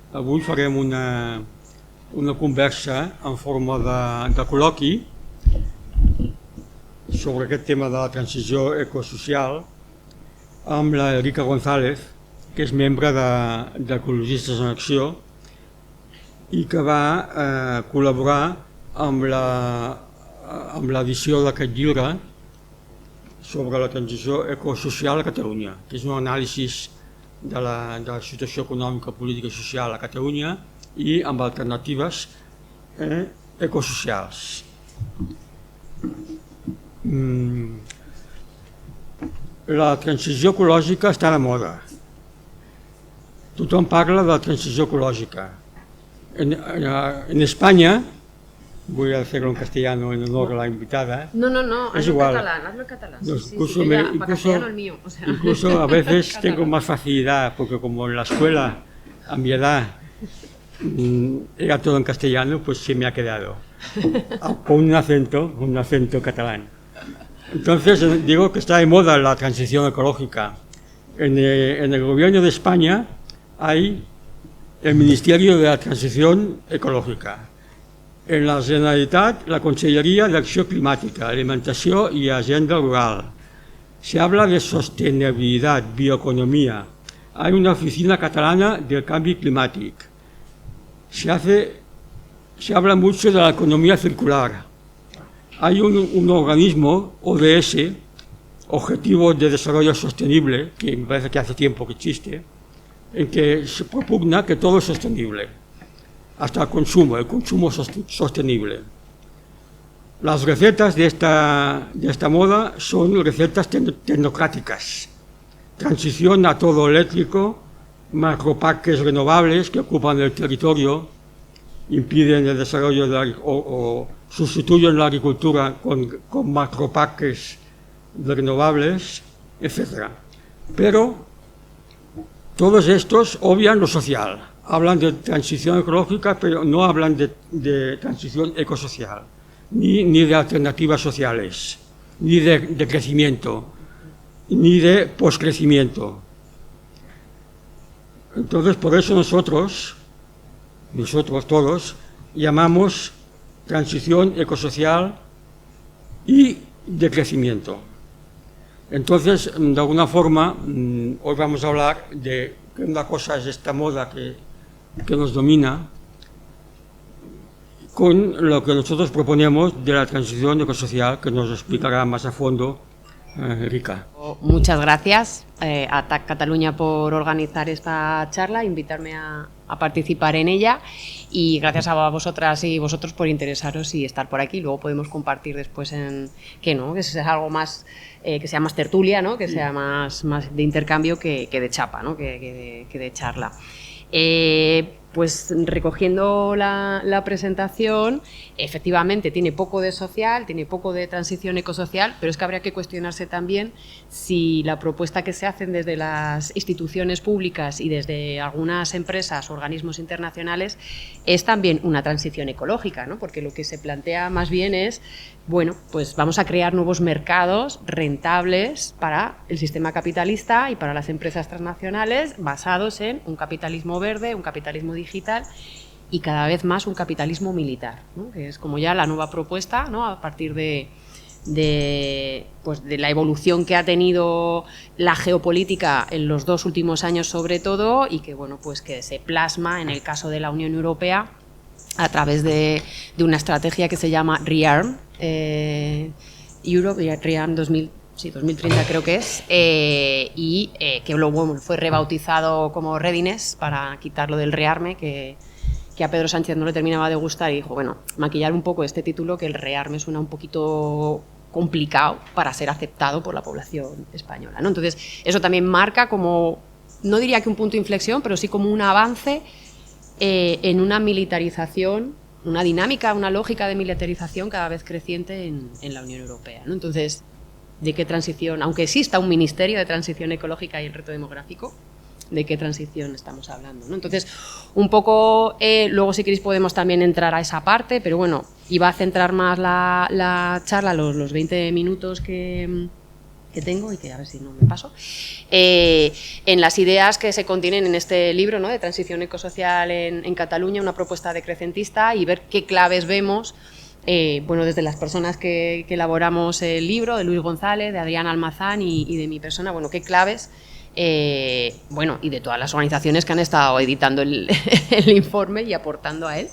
Avui farem una conversa en forma de col·loqui sobre aquest tema de la transició ecosocial amb la Erika González, que és membre d'Ecologistes en Acció i que va col·laborar amb l'edició d'aquest llibre sobre la transició ecosocial a Catalunya, que és un anàlisi de la situació econòmica, política i social a Catalunya i amb alternatives ecosocials. La transició ecològica està de moda. Tothom parla de la transició ecològica. En España, voy a hacerlo en castellano en honor a la invitada. No, es hazlo igual. Hazlo en catalán. Incluso a veces tengo más facilidad, porque como en la escuela, a mi edad, era todo en castellano, pues se me ha quedado, con un acento catalán. Entonces digo que está de moda la transición ecológica. En el gobierno de España hay el Ministerio de la Transición Ecológica. En la Generalitat, la Conselleria d'Acció Climàtica, Alimentació i Agenda Rural. Se habla de sostenibilidad, bioeconomía. Hay una oficina catalana del cambio climático. Se habla mucho de la economía circular. Hay un organismo, ODS, Objetivos de Desarrollo Sostenible, que me parece que hace tiempo que existe, en que se propugna que todo es sostenible. Hasta el consumo sostenible. Las recetas de esta moda son recetas tecnocráticas. Transición a todo eléctrico, macroparques renovables que ocupan el territorio, impiden el desarrollo o sustituyen la agricultura con macroparques renovables, etc. Pero todos estos obvian lo social. Hablan de transición ecológica, pero no hablan de transición ecosocial, ni de alternativas sociales, ni de crecimiento, ni de poscrecimiento. Entonces, por eso nosotros todos, llamamos transición ecosocial y de crecimiento. Entonces, de alguna forma, hoy vamos a hablar de que una cosa es esta moda que nos domina, con lo que nosotros proponemos de la transición ecosocial, que nos explicará más a fondo Erika. Muchas gracias a TAC Cataluña por organizar esta charla, invitarme a participar en ella, y gracias a vosotras y vosotros por interesaros y estar por aquí. Luego podemos compartir después que sea algo más, que sea más tertulia, ¿no? Que sea más de intercambio que de chapa, ¿no? que de charla. Pues recogiendo la presentación, efectivamente tiene poco de social, tiene poco de transición ecosocial, pero es que habría que cuestionarse también si la propuesta que se hacen desde las instituciones públicas y desde algunas empresas o organismos internacionales es también una transición ecológica, ¿no? Porque lo que se plantea más bien es, bueno, pues vamos a crear nuevos mercados rentables para el sistema capitalista y para las empresas transnacionales basados en un capitalismo verde, un capitalismo digital y cada vez más un capitalismo militar, ¿no? Que es como ya la nueva propuesta, ¿no? A partir de la evolución que ha tenido la geopolítica en los 2 últimos años sobre todo, y que, bueno, pues que se plasma en el caso de la Unión Europea a través de una estrategia que se llama ReArm, ReArm 2030 creo que es, que luego fue rebautizado como Readiness para quitarlo del rearme, que a Pedro Sánchez no le terminaba de gustar, y dijo, bueno, maquillar un poco este título, que el rearme suena un poquito complicado para ser aceptado por la población española, ¿no? Entonces, eso también marca como, no diría que un punto de inflexión, pero sí como un avance en una militarización, una dinámica, una lógica de militarización cada vez creciente en la Unión Europea, ¿no? Entonces, ¿de qué transición? Aunque exista un Ministerio de Transición Ecológica y el Reto Demográfico, ¿de qué transición estamos hablando, ¿no? Entonces, un poco, luego si queréis podemos también entrar a esa parte, pero bueno, iba a centrar más la charla, los 20 minutos que que tengo y que a ver si no me paso, en las ideas que se contienen en este libro, ¿no?, de transición ecosocial en Cataluña, una propuesta decrecentista, y ver qué claves vemos, bueno, desde las personas que elaboramos el libro, de Luis González, de Adrián Almazán y de mi persona, bueno, qué claves, bueno, y de todas las organizaciones que han estado editando el informe y aportando a él,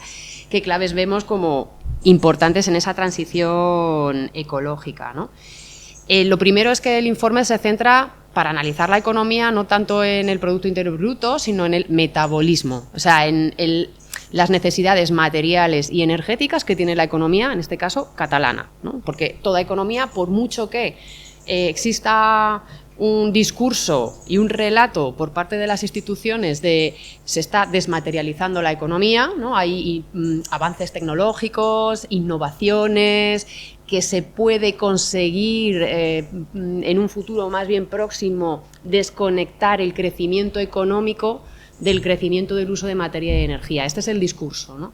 qué claves vemos como importantes en esa transición ecológica, ¿no? Lo primero es que el informe se centra para analizar la economía no tanto en el Producto Interior Bruto, sino en el metabolismo, o sea, en las necesidades materiales y energéticas que tiene la economía, en este caso catalana, ¿no? Porque toda economía, por mucho que exista un discurso y un relato por parte de las instituciones de se está desmaterializando la economía, ¿no? Hay avances tecnológicos, innovaciones, que se puede conseguir en un futuro más bien próximo desconectar el crecimiento económico del crecimiento del uso de materia y energía. Este es el discurso, ¿no?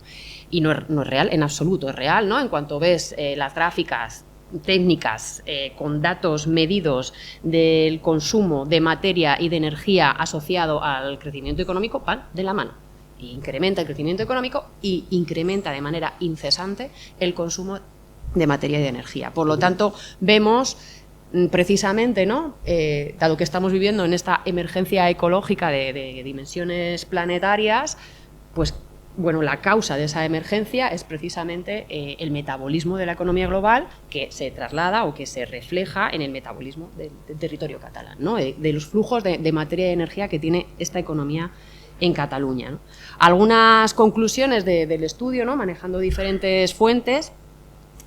Y no es real en absoluto, es real, ¿no? En cuanto ves las gráficas técnicas con datos medidos del consumo de materia y de energía asociado al crecimiento económico, van de la mano. Y incrementa el crecimiento económico y incrementa de manera incesante el consumo de materia y de energía. Por lo tanto, vemos precisamente, ¿no?, dado que estamos viviendo en esta emergencia ecológica de dimensiones planetarias, pues bueno, la causa de esa emergencia es precisamente el metabolismo de la economía global, que se traslada o que se refleja en el metabolismo del territorio catalán, ¿no?, de los flujos de materia y de energía que tiene esta economía en Cataluña, ¿no? Algunas conclusiones del estudio, ¿no?, manejando diferentes fuentes,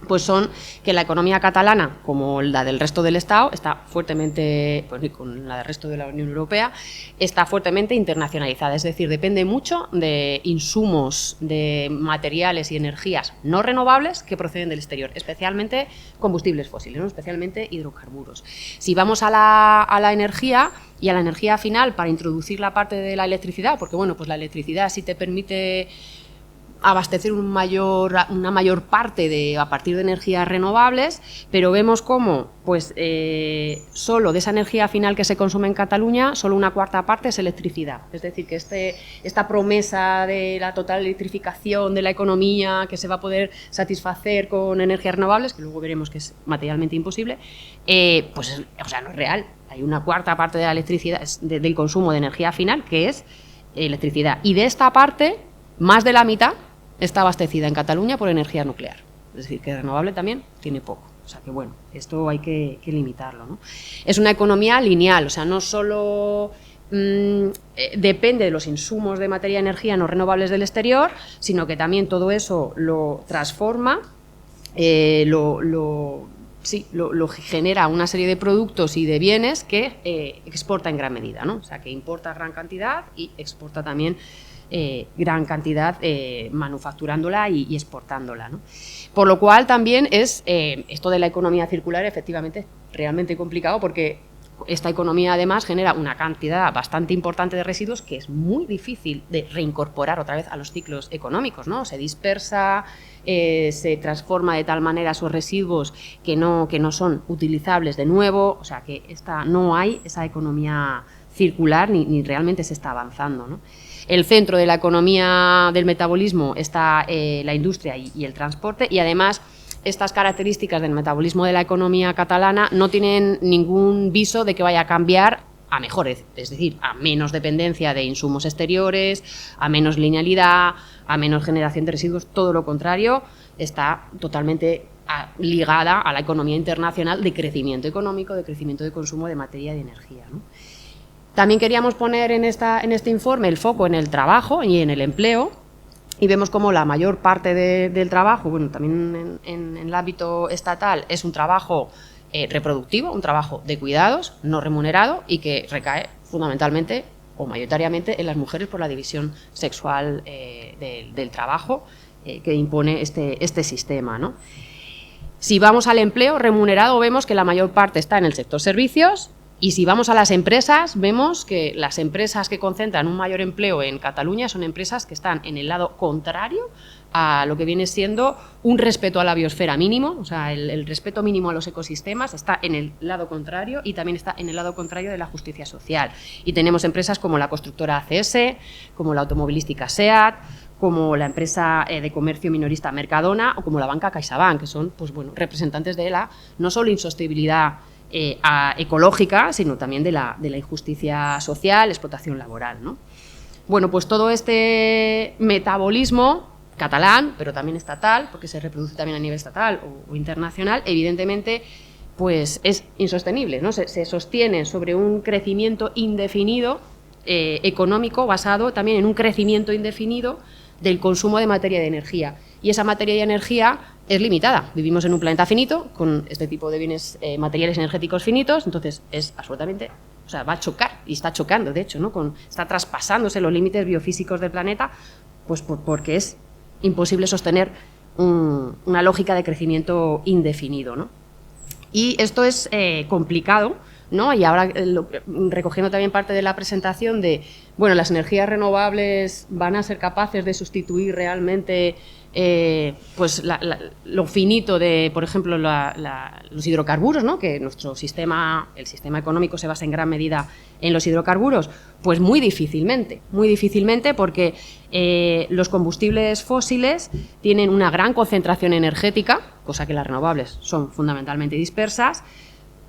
pues son que la economía catalana, como la del resto del Estado, está fuertemente, pues con la del resto de la Unión Europea, está fuertemente internacionalizada, es decir, depende mucho de insumos, de materiales y energías no renovables que proceden del exterior, especialmente combustibles fósiles, ¿no?, especialmente hidrocarburos. Si vamos a la energía y a la energía final, para introducir la parte de la electricidad, porque bueno, pues la electricidad sí te permite abastecer una mayor parte a partir de energías renovables, pero vemos cómo pues, solo de esa energía final que se consume en Cataluña, solo una cuarta parte es electricidad. Es decir, que esta promesa de la total electrificación de la economía, que se va a poder satisfacer con energías renovables, que luego veremos que es materialmente imposible, pues o sea, no es real. Hay una cuarta parte de la electricidad, del consumo de energía final, que es electricidad. Y de esta parte, más de la mitad está abastecida en Cataluña por energía nuclear. Es decir, que renovable también tiene poco. O sea que bueno, esto hay que limitarlo, ¿no? Es una economía lineal, o sea, no solo depende de los insumos de materia y energía no renovables del exterior, sino que también todo eso lo transforma, lo genera una serie de productos y de bienes que exporta en gran medida, ¿no? O sea, que importa gran cantidad y exporta también gran cantidad manufacturándola y exportándola, ¿no? Por lo cual también es esto de la economía circular efectivamente realmente complicado, porque esta economía además genera una cantidad bastante importante de residuos que es muy difícil de reincorporar otra vez a los ciclos económicos, ¿no? Se dispersa, se transforma de tal manera esos residuos que no son utilizables de nuevo, o sea que no hay esa economía circular ni realmente se está avanzando, ¿no? El centro de la economía del metabolismo está la industria y el transporte, y además estas características del metabolismo de la economía catalana no tienen ningún viso de que vaya a cambiar a mejor, es decir, a menos dependencia de insumos exteriores, a menos linealidad, a menos generación de residuos, todo lo contrario, está totalmente ligada a la economía internacional de crecimiento económico, de crecimiento de consumo de materia y de energía, ¿no? También queríamos poner en este informe el foco en el trabajo y en el empleo, y vemos como la mayor parte del trabajo, bueno, también en el ámbito estatal, es un trabajo reproductivo, un trabajo de cuidados, no remunerado, y que recae fundamentalmente o mayoritariamente en las mujeres por la división sexual del trabajo que impone este sistema, ¿no? Si vamos al empleo remunerado, vemos que la mayor parte está en el sector servicios, Y si vamos a las empresas, vemos que las empresas que concentran un mayor empleo en Cataluña son empresas que están en el lado contrario a lo que viene siendo un respeto a la biosfera mínimo, o sea, el respeto mínimo a los ecosistemas está en el lado contrario y también está en el lado contrario de la justicia social. Y tenemos empresas como la constructora ACS, como la automovilística SEAT, como la empresa de comercio minorista Mercadona o como la banca CaixaBank, que son pues, bueno, representantes de la no solo insostenibilidad ecológica, sino también de la injusticia social, explotación laboral, ¿no? Bueno, pues todo este metabolismo catalán, pero también estatal, porque se reproduce también a nivel estatal o internacional, evidentemente pues es insostenible, ¿no? Se sostiene sobre un crecimiento indefinido económico basado también en un crecimiento indefinido del consumo de materia de energía. Y esa materia de energía es limitada. Vivimos en un planeta finito, con este tipo de bienes materiales energéticos finitos, entonces es absolutamente, o sea, va a chocar, y está chocando, de hecho, ¿no? Está traspasándose los límites biofísicos del planeta, pues porque es imposible sostener una lógica de crecimiento indefinido, ¿no? Y esto es complicado, ¿no? Y ahora, recogiendo también parte de la presentación de, bueno, las energías renovables van a ser capaces de sustituir realmente pues lo finito de, por ejemplo, los hidrocarburos, ¿no? Que nuestro sistema, el sistema económico se basa en gran medida en los hidrocarburos, pues muy difícilmente porque los combustibles fósiles tienen una gran concentración energética, cosa que las renovables son fundamentalmente dispersas,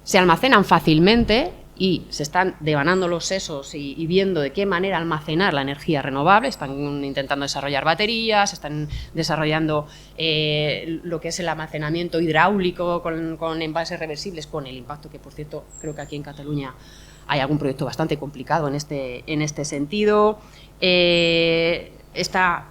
se almacenan fácilmente y se están devanando los sesos y viendo de qué manera almacenar la energía renovable. Están intentando desarrollar baterías, están desarrollando lo que es el almacenamiento hidráulico con envases reversibles, con el impacto que, por cierto, creo que aquí en Cataluña hay algún proyecto bastante complicado en este sentido.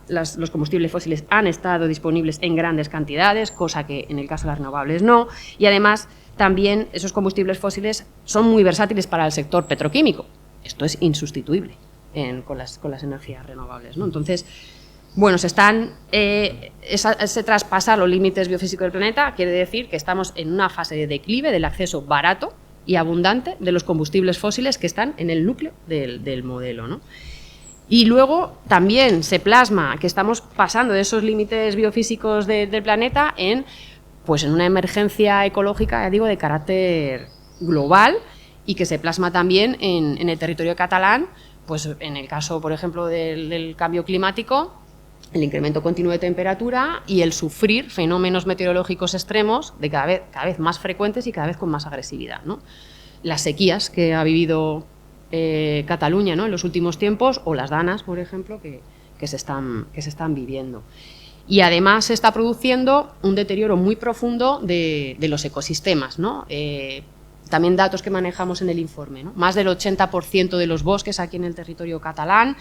Los combustibles fósiles han estado disponibles en grandes cantidades, cosa que en el caso de las renovables no, y además también esos combustibles fósiles son muy versátiles para el sector petroquímico. Esto es insustituible con las energías renovables, ¿no? Entonces, bueno, ese traspasar los límites biofísicos del planeta quiere decir que estamos en una fase de declive del acceso barato y abundante de los combustibles fósiles que están en el núcleo del modelo, ¿no? Y luego también se plasma que estamos pasando de esos límites biofísicos del planeta en una emergencia ecológica, ya digo, de carácter global y que se plasma también en el territorio catalán, pues en el caso, por ejemplo, del cambio climático, el incremento continuo de temperatura y el sufrir fenómenos meteorológicos extremos de cada vez más frecuentes y cada vez con más agresividad, ¿no? Las sequías que ha vivido Cataluña, ¿no? En los últimos tiempos, o las danas, por ejemplo, que se están viviendo. Y además se está produciendo un deterioro muy profundo de los ecosistemas, ¿no? También datos que manejamos en el informe, ¿no? Más del 80% de los bosques aquí en el territorio catalán,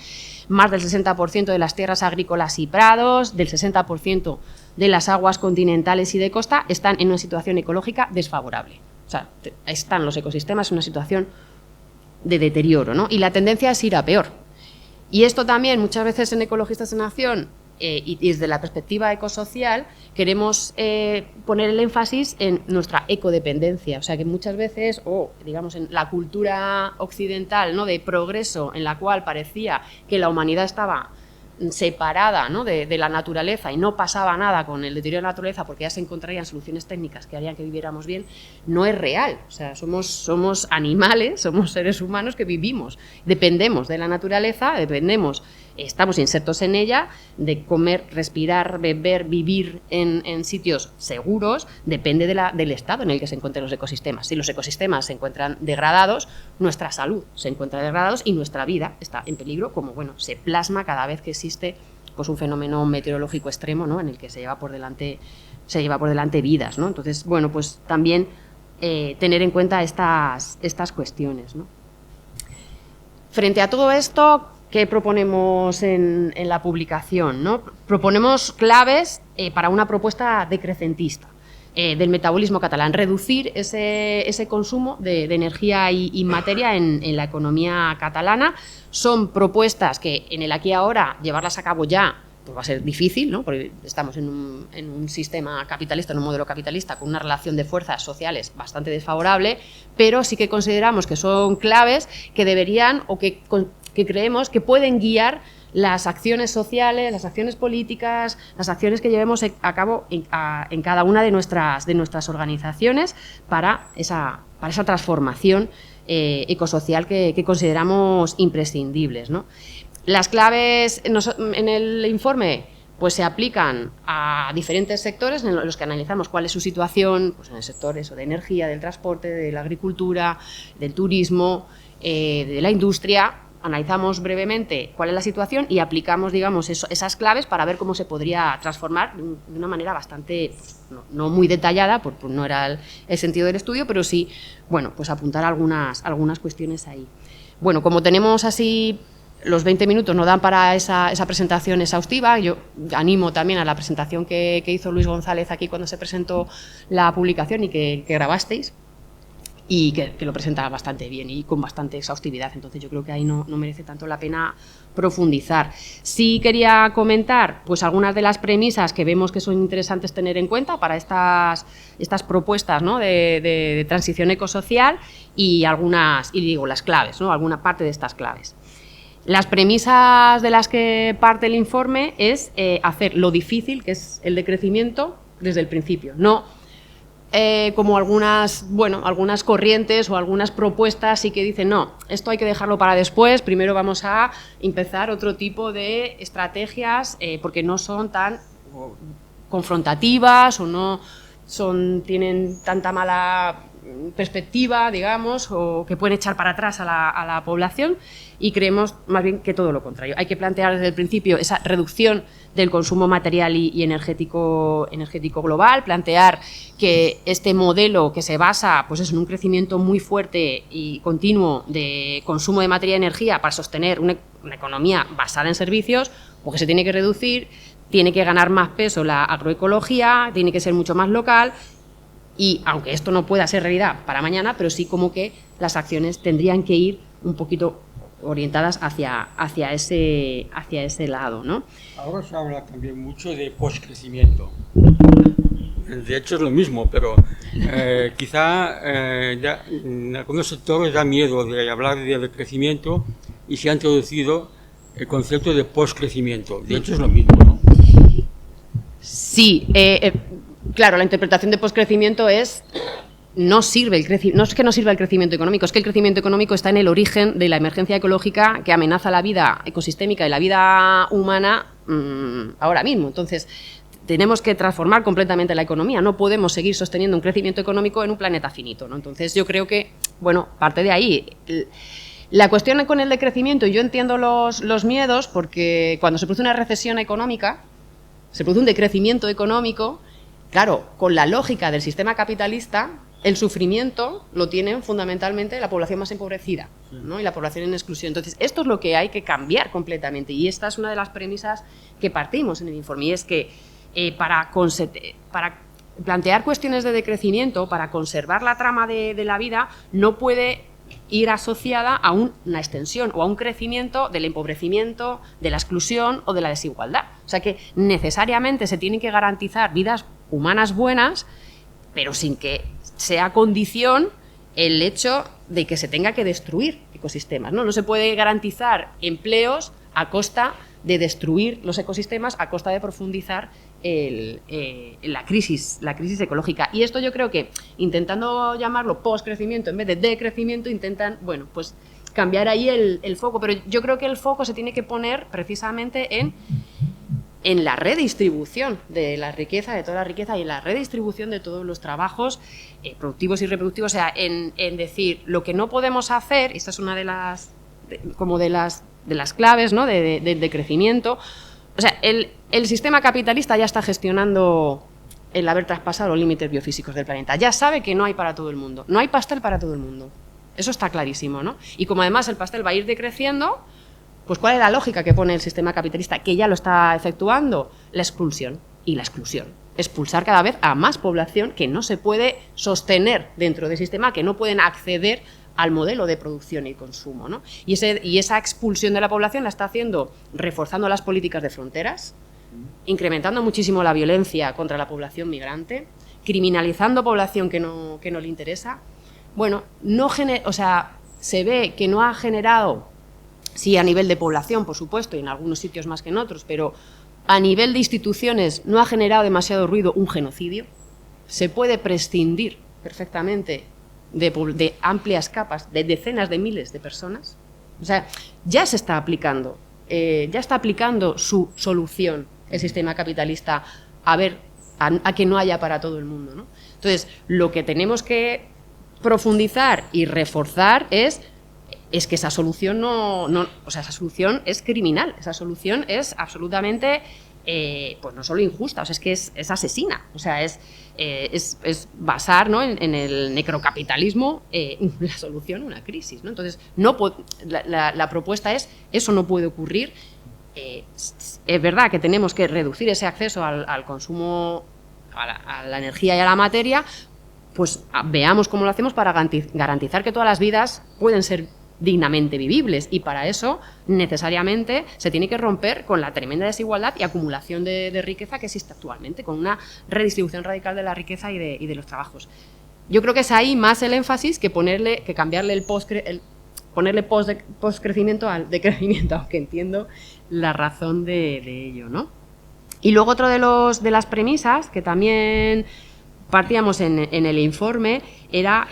más del 60% de las tierras agrícolas y prados, del 60% de las aguas continentales y de costa están en una situación ecológica desfavorable. O sea, están los ecosistemas en una situación de deterioro, ¿no? Y la tendencia es ir a peor. Y esto también, muchas veces en Ecologistas en Acción, y desde la perspectiva ecosocial, queremos poner el énfasis en nuestra ecodependencia. O sea, que muchas veces, digamos, en la cultura occidental, ¿no?, de progreso, en la cual parecía que la humanidad estaba separada, ¿no?, de la naturaleza y no pasaba nada con el deterioro de la naturaleza porque ya se encontrarían soluciones técnicas que harían que viviéramos bien, no es real. O sea, somos animales, somos seres humanos que vivimos, dependemos de la naturaleza, estamos insertos en ella, de comer, respirar, beber, vivir en sitios seguros, depende del estado en el que se encuentren los ecosistemas. Si los ecosistemas se encuentran degradados, nuestra salud se encuentra degradada y nuestra vida está en peligro, como se plasma cada vez que existe pues un fenómeno meteorológico extremo, ¿no?, en el que se lleva por delante vidas, ¿no? Entonces, pues también tener en cuenta estas cuestiones, ¿no? Frente a todo esto, ¿qué proponemos en la publicación, ¿no? Proponemos claves para una propuesta decrecentista del metabolismo catalán, reducir ese consumo de energía y materia en la economía catalana. Son propuestas que en el aquí y ahora, llevarlas a cabo ya, pues va a ser difícil, ¿no? Porque estamos en un sistema capitalista, en un modelo capitalista con una relación de fuerzas sociales bastante desfavorable, pero sí que consideramos que son claves que deberían o que creemos que pueden guiar las acciones sociales, las acciones políticas, las acciones que llevemos a cabo en cada una de nuestras organizaciones para esa transformación ecosocial que consideramos imprescindibles, ¿no? Las claves en el informe pues se aplican a diferentes sectores en los que analizamos cuál es su situación, pues en el sector de energía, del transporte, de la agricultura, del turismo, de la industria. Analizamos brevemente cuál es la situación y aplicamos, digamos, esas claves para ver cómo se podría transformar de una manera bastante, pues, no muy detallada, porque no era el sentido del estudio, pero sí, bueno, pues apuntar algunas cuestiones ahí. Bueno, como tenemos así, los 20 minutos no dan para esa presentación exhaustiva, yo animo también a la presentación que hizo Luis González aquí cuando se presentó la publicación y que grabasteis, y que lo presenta bastante bien y con bastante exhaustividad, entonces yo creo que ahí no merece tanto la pena profundizar. Sí quería comentar pues algunas de las premisas que vemos que son interesantes tener en cuenta para estas propuestas, ¿no? de transición ecosocial y las claves, ¿no? Alguna parte de estas claves. Las premisas de las que parte el informe es hacer lo difícil, que es el decrecimiento, desde el principio, no como algunas corrientes o algunas propuestas sí que dicen, no, esto hay que dejarlo para después, primero vamos a empezar otro tipo de estrategias porque no son tan confrontativas o no tienen tanta mala perspectiva, digamos, o que pueden echar para atrás a la población, y creemos más bien que todo lo contrario. Hay que plantear desde el principio esa reducción del consumo material y energético global, plantear que este modelo que se basa pues en un crecimiento muy fuerte y continuo de consumo de materia y energía para sostener una economía basada en servicios, porque se tiene que reducir, tiene que ganar más peso la agroecología, tiene que ser mucho más local. Y aunque esto no pueda ser realidad para mañana, pero sí como que las acciones tendrían que ir un poquito orientadas hacia ese lado, ¿no? Ahora se habla también mucho de postcrecimiento. De hecho es lo mismo, pero quizá en algunos sectores da miedo de hablar de crecimiento y se ha introducido el concepto de postcrecimiento. De hecho es lo mismo, ¿no? Sí, claro, la interpretación de postcrecimiento es no es que no sirva el crecimiento económico, es que el crecimiento económico está en el origen de la emergencia ecológica que amenaza la vida ecosistémica y la vida humana ahora mismo. Entonces, tenemos que transformar completamente la economía, no podemos seguir sosteniendo un crecimiento económico en un planeta finito, ¿no? Entonces, yo creo que, bueno, parte de ahí. La cuestión con el decrecimiento, yo entiendo los miedos, porque cuando se produce una recesión económica, se produce un decrecimiento económico. Claro, con la lógica del sistema capitalista, el sufrimiento lo tienen fundamentalmente la población más empobrecida, ¿no? Y la población en exclusión. Entonces, esto es lo que hay que cambiar completamente, y esta es una de las premisas que partimos en el informe, y es que para plantear cuestiones de decrecimiento, para conservar la trama de la vida, no puede ir asociada a una extensión o a un crecimiento del empobrecimiento, de la exclusión o de la desigualdad. O sea que necesariamente se tienen que garantizar vidas humanas buenas, pero sin que sea condición el hecho de que se tenga que destruir ecosistemas, ¿no? No se puede garantizar empleos a costa de destruir los ecosistemas, a costa de profundizar la crisis ecológica. Y esto yo creo que, intentando llamarlo postcrecimiento en vez de decrecimiento, intentan, bueno, pues cambiar ahí el foco. Pero yo creo que el foco se tiene que poner precisamente en la redistribución de la riqueza, de toda la riqueza, y en la redistribución de todos los trabajos productivos y reproductivos. O sea, en decir, lo que no podemos hacer, y esta es una de las claves, ¿no? del decrecimiento. O sea, el sistema capitalista ya está gestionando el haber traspasado los límites biofísicos del planeta. Ya sabe que no hay para todo el mundo. No hay pastel para todo el mundo. Eso está clarísimo, ¿no? Y como además el pastel va a ir decreciendo, pues ¿cuál es la lógica que pone el sistema capitalista? Que ya lo está efectuando. La expulsión y la exclusión. Expulsar cada vez a más población que no se puede sostener dentro del sistema, que no pueden acceder al modelo de producción y consumo, ¿no? Y esa expulsión de la población la está haciendo reforzando las políticas de fronteras, incrementando muchísimo la violencia contra la población migrante, criminalizando población que no le interesa. Bueno, se ve que no ha generado, sí, a nivel de población, por supuesto, y en algunos sitios más que en otros, pero a nivel de instituciones no ha generado demasiado ruido un genocidio. Se puede prescindir perfectamente de amplias capas, de decenas de miles de personas. O sea, ya se está aplicando, su solución el sistema capitalista a que no haya para todo el mundo, ¿no? Entonces, lo que tenemos que profundizar y reforzar es que esa solución esa solución es criminal, esa solución es absolutamente pues no solo injusta, o sea, es que es asesina, o sea, es basar, ¿no?, en el necrocapitalismo la solución a una crisis, ¿no? Entonces, la propuesta es, eso no puede ocurrir. Es verdad que tenemos que reducir ese acceso al consumo, a la energía y a la materia, pues veamos cómo lo hacemos para garantizar que todas las vidas pueden ser dignamente vivibles, y para eso necesariamente se tiene que romper con la tremenda desigualdad y acumulación de riqueza que existe actualmente, con una redistribución radical de la riqueza y de los trabajos. Yo creo que es ahí más el énfasis que cambiarle ponerle post-crecimiento al decrecimiento, aunque entiendo la razón de ello, ¿no? Y luego otro de las premisas que también partíamos en el informe era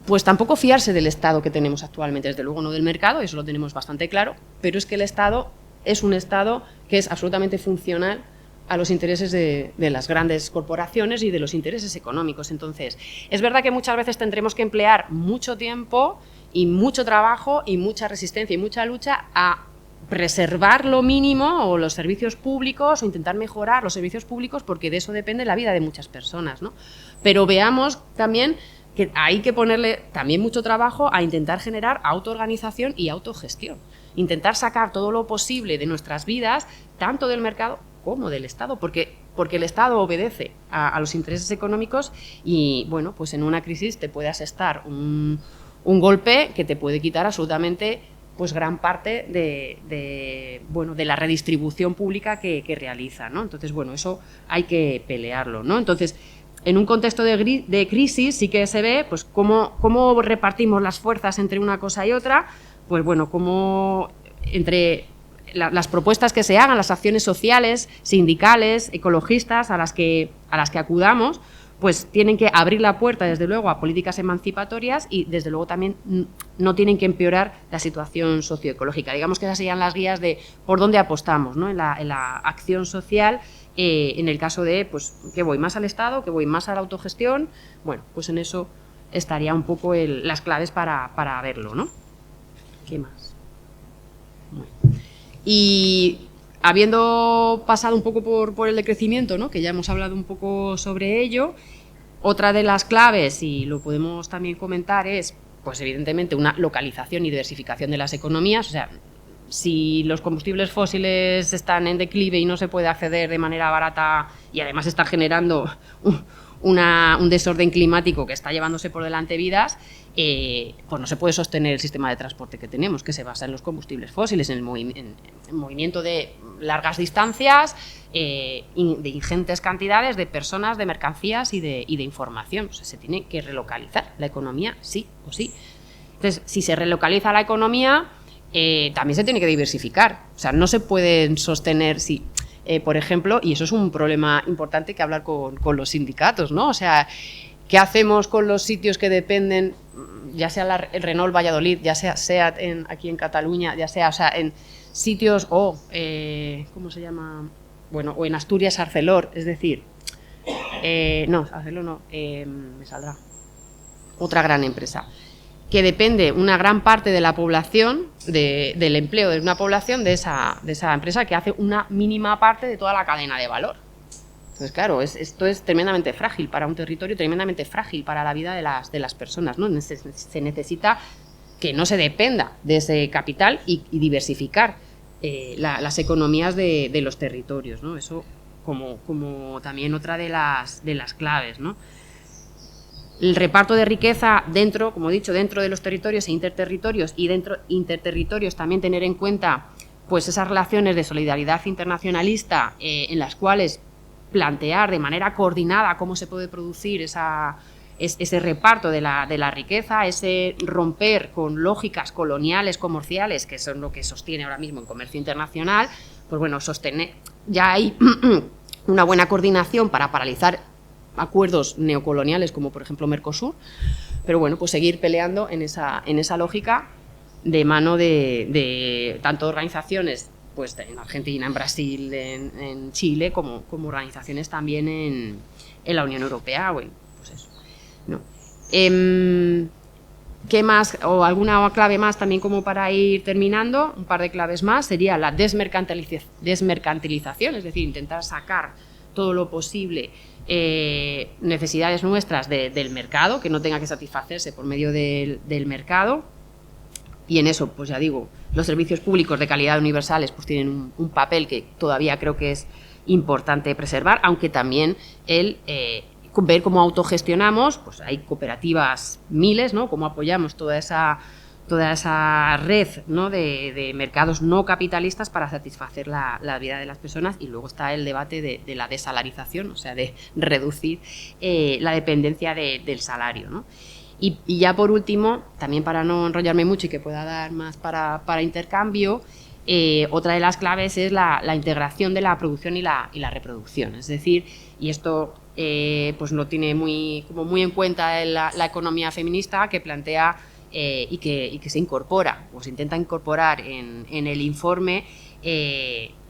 pues tampoco fiarse del Estado que tenemos actualmente, desde luego no del mercado, eso lo tenemos bastante claro, pero es que el Estado es un Estado que es absolutamente funcional a los intereses de las grandes corporaciones y de los intereses económicos. Entonces, es verdad que muchas veces tendremos que emplear mucho tiempo y mucho trabajo y mucha resistencia y mucha lucha a preservar lo mínimo o los servicios públicos o intentar mejorar los servicios públicos, porque de eso depende la vida de muchas personas, ¿no? Pero veamos también que hay que ponerle también mucho trabajo a intentar generar autoorganización y autogestión, intentar sacar todo lo posible de nuestras vidas, tanto del mercado como del Estado, porque el Estado obedece a los intereses económicos y, bueno, pues en una crisis te puede asestar un golpe que te puede quitar absolutamente pues gran parte de la redistribución pública que realiza, ¿no? Entonces, bueno, eso hay que pelearlo, ¿no? Entonces, en un contexto de crisis sí que se ve pues cómo repartimos las fuerzas entre una cosa y otra, pues bueno, cómo entre las propuestas que se hagan, las acciones sociales, sindicales, ecologistas a las que acudamos, pues tienen que abrir la puerta, desde luego, a políticas emancipatorias y, desde luego, también no tienen que empeorar la situación socioecológica. Digamos que esas serían las guías de por dónde apostamos, ¿no?, en la acción social, en el caso de, pues, que voy más al Estado, que voy más a la autogestión. Bueno, pues en eso estaría un poco las claves para verlo, ¿no? ¿Qué más? Bueno. Y habiendo pasado un poco por el decrecimiento, ¿no?, que ya hemos hablado un poco sobre ello, otra de las claves, y lo podemos también comentar, es, pues evidentemente, una localización y diversificación de las economías. O sea, si los combustibles fósiles están en declive y no se puede acceder de manera barata y además está generando un desorden climático que está llevándose por delante vidas, pues no se puede sostener el sistema de transporte que tenemos, que se basa en los combustibles fósiles, en el movimiento de largas distancias, de ingentes cantidades de personas, de mercancías y de información. O sea, se tiene que relocalizar la economía, sí o sí. Entonces, si se relocaliza la economía, también se tiene que diversificar. O sea, no se pueden sostener, por ejemplo, y eso es un problema importante que hablar con los sindicatos, ¿no? O sea, ¿qué hacemos con los sitios que dependen, ya sea el Renault Valladolid, ya sea SEAT aquí en Cataluña, ya sea, o sea, en sitios ¿cómo se llama? Bueno, o en Asturias Arcelor, es decir, no, Arcelor no, me saldrá otra gran empresa, que depende una gran parte de la población, del empleo de una población de esa empresa, que hace una mínima parte de toda la cadena de valor. Entonces, claro, esto es tremendamente frágil para un territorio, tremendamente frágil para la vida de las personas, ¿no? Se necesita que no se dependa de ese capital y diversificar las economías de los territorios, ¿no? Eso como también otra de las claves, ¿no? El reparto de riqueza como he dicho, dentro de los territorios e interterritorios, y dentro interterritorios también tener en cuenta pues esas relaciones de solidaridad internacionalista en las cuales plantear de manera coordinada cómo se puede producir ese reparto de la riqueza, ese romper con lógicas coloniales, comerciales, que son lo que sostiene ahora mismo el comercio internacional, pues bueno, sostener, ya hay una buena coordinación para paralizar acuerdos neocoloniales como por ejemplo Mercosur, pero bueno, pues seguir peleando en esa lógica de mano de tanto organizaciones pues en Argentina, en Brasil, en Chile, como organizaciones también en la Unión Europea. Bueno, pues eso. No. ¿Qué más? O alguna clave más también como para ir terminando, un par de claves más, sería la desmercantilización, es decir, intentar sacar todo lo posible necesidades nuestras del mercado, que no tenga que satisfacerse por medio del mercado. Y en eso, pues ya digo, los servicios públicos de calidad universales pues tienen un papel que todavía creo que es importante preservar, aunque también ver cómo autogestionamos, pues hay cooperativas miles, ¿no? Cómo apoyamos toda esa red, ¿no? de mercados no capitalistas para satisfacer la vida de las personas. Y luego está el debate de la desalarización, o sea, de reducir la dependencia del salario, ¿no? Y ya por último, también para no enrollarme mucho y que pueda dar más para intercambio, otra de las claves es la integración de la producción y la reproducción. Es decir, y esto pues lo tiene muy en cuenta la economía feminista, que plantea y que se incorpora, o se intenta incorporar en el informe,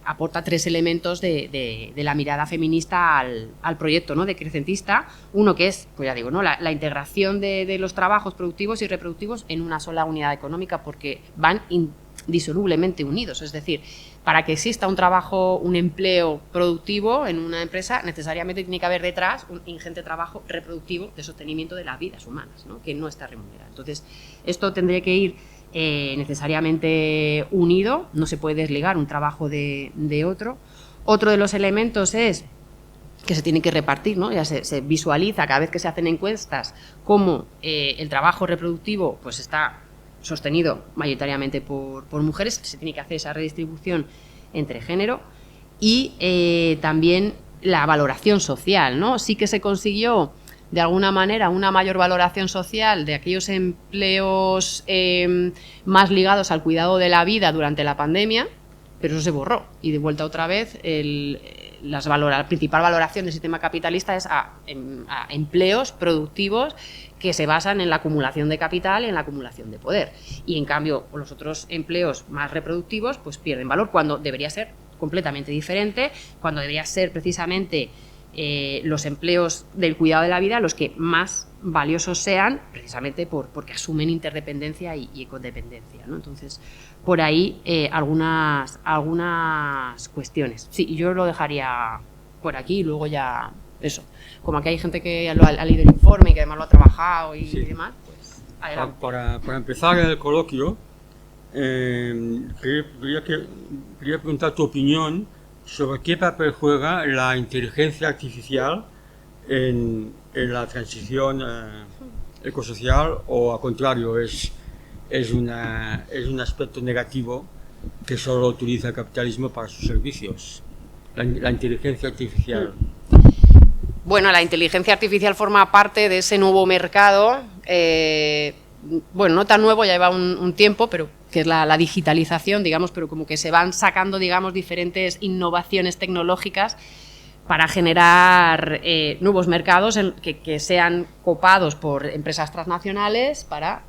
aporta 3 elementos de la mirada feminista al proyecto, ¿no? decrecentista. Uno que es, pues ya digo, ¿no? la integración de los trabajos productivos y reproductivos en una sola unidad económica, porque van indisolublemente unidos. Es decir, para que exista un trabajo, un empleo productivo en una empresa, necesariamente tiene que haber detrás un ingente trabajo reproductivo de sostenimiento de las vidas humanas, ¿no? que no está remunerado. Entonces, esto tendría que ir necesariamente unido, no se puede desligar un trabajo de otro. Otro de los elementos es que se tiene que repartir, ¿no? Ya se visualiza cada vez que se hacen encuestas cómo el trabajo reproductivo pues está sostenido mayoritariamente por mujeres. Se tiene que hacer esa redistribución entre género. Y también la valoración social, ¿no? Sí que se consiguió de alguna manera una mayor valoración social de aquellos empleos más ligados al cuidado de la vida durante la pandemia, pero eso se borró, y de vuelta otra vez la principal valoración del sistema capitalista es a empleos productivos que se basan en la acumulación de capital y en la acumulación de poder, y en cambio los otros empleos más reproductivos pues pierden valor, cuando debería ser completamente diferente, cuando debería ser precisamente los empleos del cuidado de la vida los que más valiosos sean, precisamente porque asumen interdependencia y ecodependencia, ¿no? Entonces, por ahí algunas cuestiones. Sí, yo lo dejaría por aquí y luego ya eso. Como aquí hay gente que lo ha leído el informe y que además lo ha trabajado y demás, pues adelante. Para empezar el coloquio, quería preguntar tu opinión sobre qué papel juega la inteligencia artificial en la transición ecosocial, o al contrario, es un aspecto negativo que solo utiliza el capitalismo para sus servicios, la inteligencia artificial. Bueno, la inteligencia artificial forma parte de ese nuevo mercado, bueno, no tan nuevo, ya lleva un tiempo, pero que es la digitalización, digamos, pero como que se van sacando, digamos, diferentes innovaciones tecnológicas para generar nuevos mercados que sean copados por empresas transnacionales para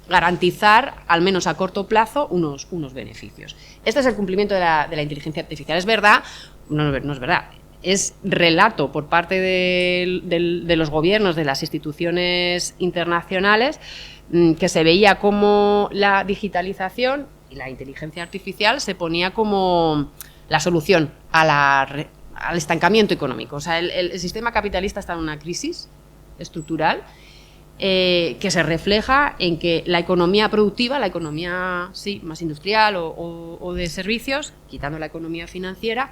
garantizar, al menos a corto plazo, unos beneficios. Este es el cumplimiento de la inteligencia artificial. ¿Es verdad? No es verdad. Es relato por parte de los gobiernos, de las instituciones internacionales, que se veía como la digitalización y la inteligencia artificial se ponía como la solución al estancamiento económico. O sea, el sistema capitalista está en una crisis estructural que se refleja en que la economía productiva, la economía más industrial o de servicios, quitando la economía financiera,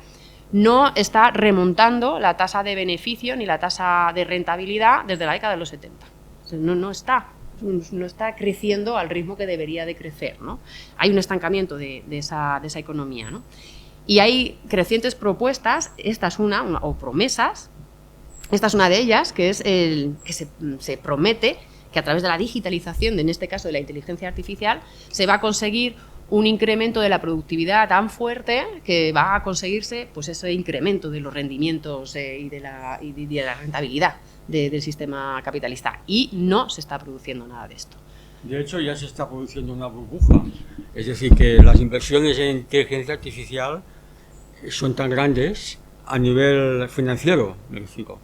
no está remontando la tasa de beneficio ni la tasa de rentabilidad desde la década de los 70. No está. no está creciendo al ritmo que debería de crecer, ¿no? Hay un estancamiento de esa economía, ¿no? Y hay crecientes propuestas, esta es o promesas, esta es una de ellas, que es que se promete que a través de la digitalización, en este caso de la inteligencia artificial, se va a conseguir un incremento de la productividad tan fuerte que va a conseguirse pues ese incremento de los rendimientos y de la rentabilidad del sistema capitalista. Y no se está produciendo nada de esto. De hecho, ya se está produciendo una burbuja. Es decir, que las inversiones en inteligencia artificial son tan grandes a nivel financiero, me refiero,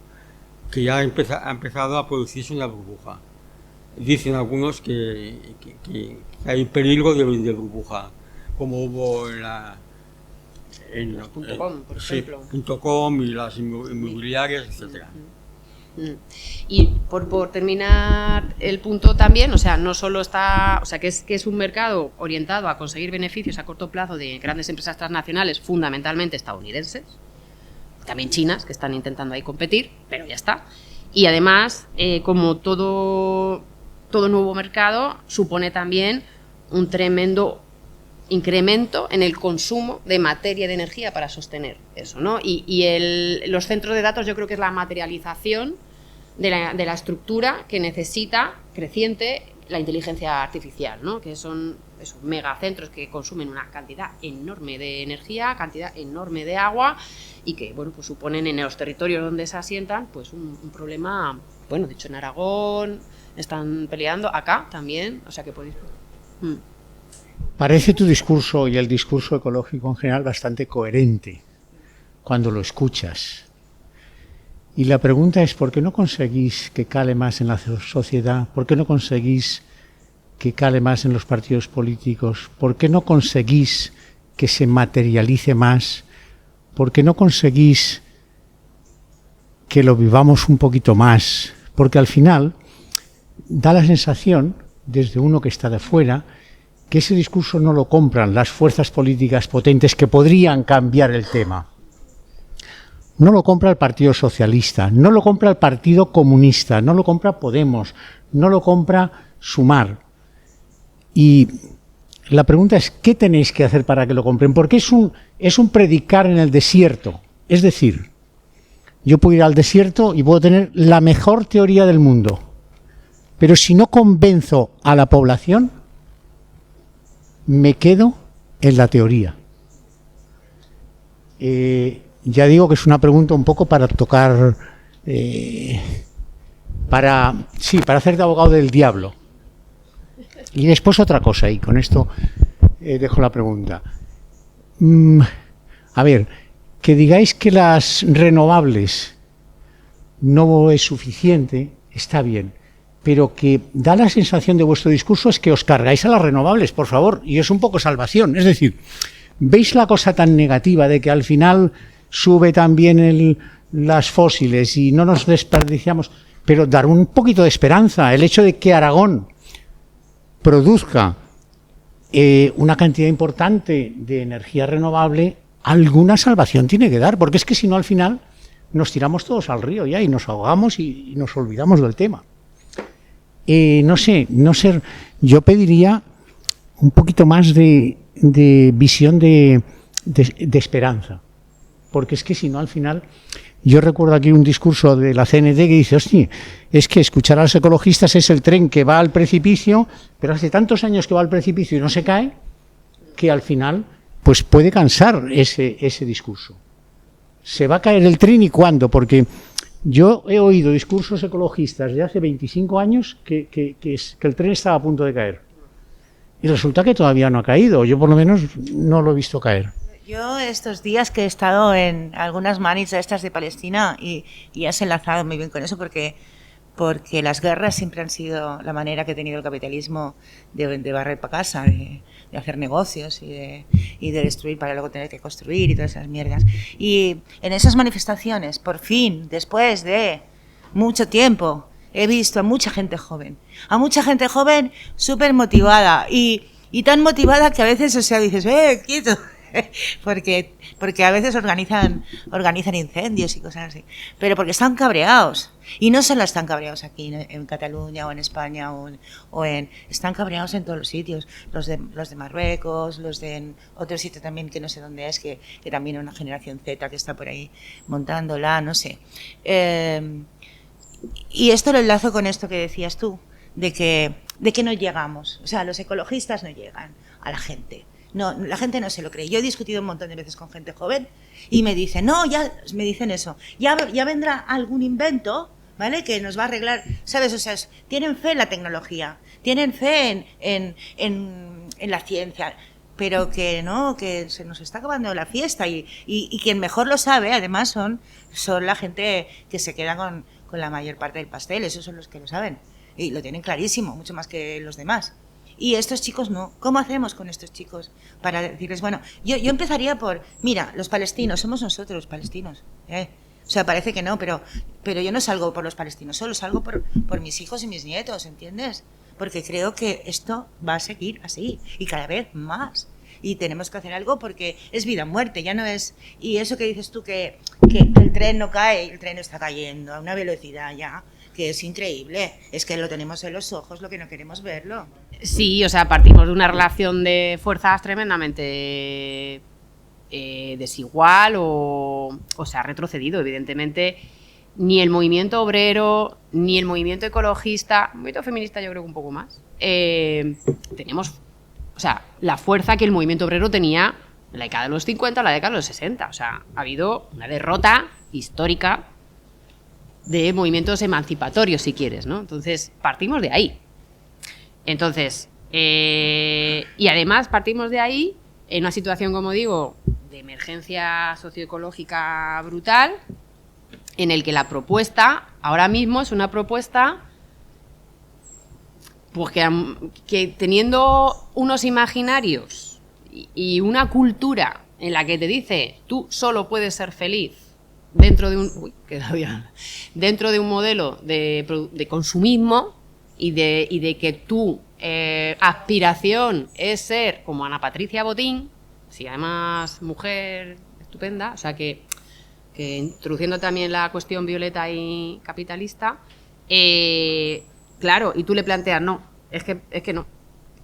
que ya ha empezado a producirse una burbuja. Dicen algunos que hay peligro de burbuja, como hubo en .com, por ejemplo. .com y las inmobiliarias, etcétera. Y por terminar el punto también, o sea, no solo está, o sea, que es un mercado orientado a conseguir beneficios a corto plazo de grandes empresas transnacionales, fundamentalmente estadounidenses, también chinas, que están intentando ahí competir, pero ya está. Y además, como todo nuevo mercado, supone también un tremendo incremento en el consumo de materia y de energía para sostener eso, ¿no? Y los centros de datos yo creo que es la materialización de la estructura que necesita creciente la inteligencia artificial, ¿no? Que son esos megacentros que consumen una cantidad enorme de energía, cantidad enorme de agua y que, bueno, pues suponen en los territorios donde se asientan pues un problema, bueno, de hecho en Aragón están peleando, acá también, o sea que podéis... Parece tu discurso y el discurso ecológico en general bastante coherente cuando lo escuchas. Y la pregunta es, ¿por qué no conseguís que cale más en la sociedad? ¿Por qué no conseguís que cale más en los partidos políticos? ¿Por qué no conseguís que se materialice más? ¿Por qué no conseguís que lo vivamos un poquito más? Porque al final da la sensación, desde uno que está de fuera, que ese discurso no lo compran las fuerzas políticas potentes que podrían cambiar el tema. No lo compra el Partido Socialista, no lo compra el Partido Comunista, no lo compra Podemos, no lo compra Sumar. Y la pregunta es, ¿qué tenéis que hacer para que lo compren? Porque es un predicar en el desierto. Es decir, yo puedo ir al desierto y puedo tener la mejor teoría del mundo, pero si no convenzo a la población, me quedo en la teoría. Ya digo que es una pregunta un poco para tocar, para hacer de abogado del diablo. Y después otra cosa, y con esto dejo la pregunta. A ver, que digáis que las renovables no es suficiente, está bien. Pero que da la sensación de vuestro discurso es que os cargáis a las renovables, por favor, y es un poco salvación. Es decir, ¿veis la cosa tan negativa de que al final sube también las fósiles y no nos desperdiciamos? Pero dar un poquito de esperanza, el hecho de que Aragón produzca una cantidad importante de energía renovable, alguna salvación tiene que dar, porque es que si no al final nos tiramos todos al río ya y nos ahogamos y nos olvidamos del tema. No sé, yo pediría un poquito más de visión de esperanza, porque es que si no al final, yo recuerdo aquí un discurso de la CNT que dice, hostia, es que escuchar a los ecologistas es el tren que va al precipicio, pero hace tantos años que va al precipicio y no se cae, que al final pues puede cansar ese discurso. ¿Se va a caer el tren y cuándo? Porque yo he oído discursos ecologistas de hace 25 años que el tren estaba a punto de caer. Y resulta que todavía no ha caído. Yo por lo menos no lo he visto caer. Yo estos días que he estado en algunas manis estas de Palestina y has enlazado muy bien con eso porque las guerras siempre han sido la manera que ha tenido el capitalismo de barrer para casa, de hacer negocios y de destruir para luego tener que construir y todas esas mierdas. Y en esas manifestaciones, por fin, después de mucho tiempo, he visto a mucha gente joven súper motivada y tan motivada que a veces, o sea, dices, quieto, porque a veces organizan incendios y cosas así, pero porque están cabreados. Y no solo están cabreados aquí en Cataluña o en España están cabreados en todos los sitios, los de Marruecos, los de otro sitio también que no sé dónde es, que también hay una generación Z que está por ahí montándola, no sé. Y esto lo enlazo con esto que decías tú, de que no llegamos, o sea, los ecologistas no llegan a la gente. No, la gente no se lo cree. Yo he discutido un montón de veces con gente joven y me dicen, me dicen eso, ya vendrá algún invento, ¿vale?, que nos va a arreglar, ¿sabes? O sea, tienen fe en la tecnología, tienen fe en la ciencia, pero que no, que se nos está acabando la fiesta y quien mejor lo sabe, además, son la gente que se queda con la mayor parte del pastel, esos son los que lo saben y lo tienen clarísimo, mucho más que los demás. Y estos chicos no. ¿Cómo hacemos con estos chicos? Para decirles, bueno, yo empezaría por, mira, los palestinos, somos nosotros los palestinos. O sea, parece que no, pero yo no salgo por los palestinos, solo salgo por mis hijos y mis nietos, ¿entiendes? Porque creo que esto va a seguir así, y cada vez más. Y tenemos que hacer algo porque es vida o muerte, ya no es... Y eso que dices tú, que el tren no cae, el tren está cayendo a una velocidad ya que es increíble. Es que lo tenemos en los ojos, lo que no queremos verlo. Sí, o sea, partimos de una relación de fuerzas tremendamente desigual o se ha retrocedido, evidentemente. Ni el movimiento obrero, ni el movimiento ecologista, el movimiento feminista yo creo que un poco más, tenemos, o sea, la fuerza que el movimiento obrero tenía en la década de los 50 o la década de los 60. O sea, ha habido una derrota histórica de movimientos emancipatorios, si quieres, ¿no? Entonces, partimos de ahí. Entonces, y además partimos de ahí en una situación, como digo, de emergencia socioecológica brutal, en el que la propuesta ahora mismo es una propuesta pues que teniendo unos imaginarios y una cultura en la que te dice tú solo puedes ser feliz dentro de un modelo de consumismo y de que tu aspiración es ser como Ana Patricia Botín, si además mujer estupenda, o sea que introduciendo también la cuestión violeta y capitalista, claro, y tú le planteas, no, es que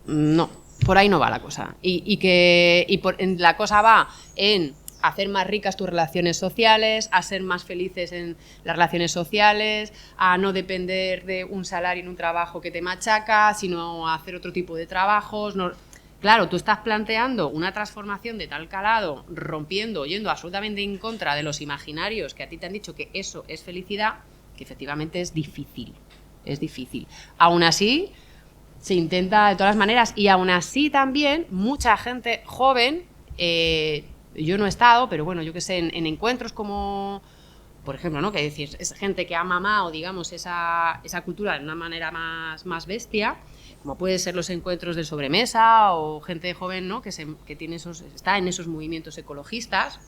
no, por ahí no va la cosa. La cosa va en hacer más ricas tus relaciones sociales, a ser más felices en las relaciones sociales, a no depender de un salario en un trabajo que te machaca, sino a hacer otro tipo de trabajos. Claro, tú estás planteando una transformación de tal calado, yendo absolutamente en contra de los imaginarios que a ti te han dicho que eso es felicidad, que efectivamente es difícil. Aún así, se intenta de todas las maneras, y aún así también mucha gente joven, yo no he estado, pero bueno, yo que sé, en encuentros como, por ejemplo, ¿no?, que decir, es gente que ha mamado, digamos, esa cultura de una manera más bestia, como pueden ser los encuentros de sobremesa o gente joven, ¿no?, que tiene está en esos movimientos ecologistas,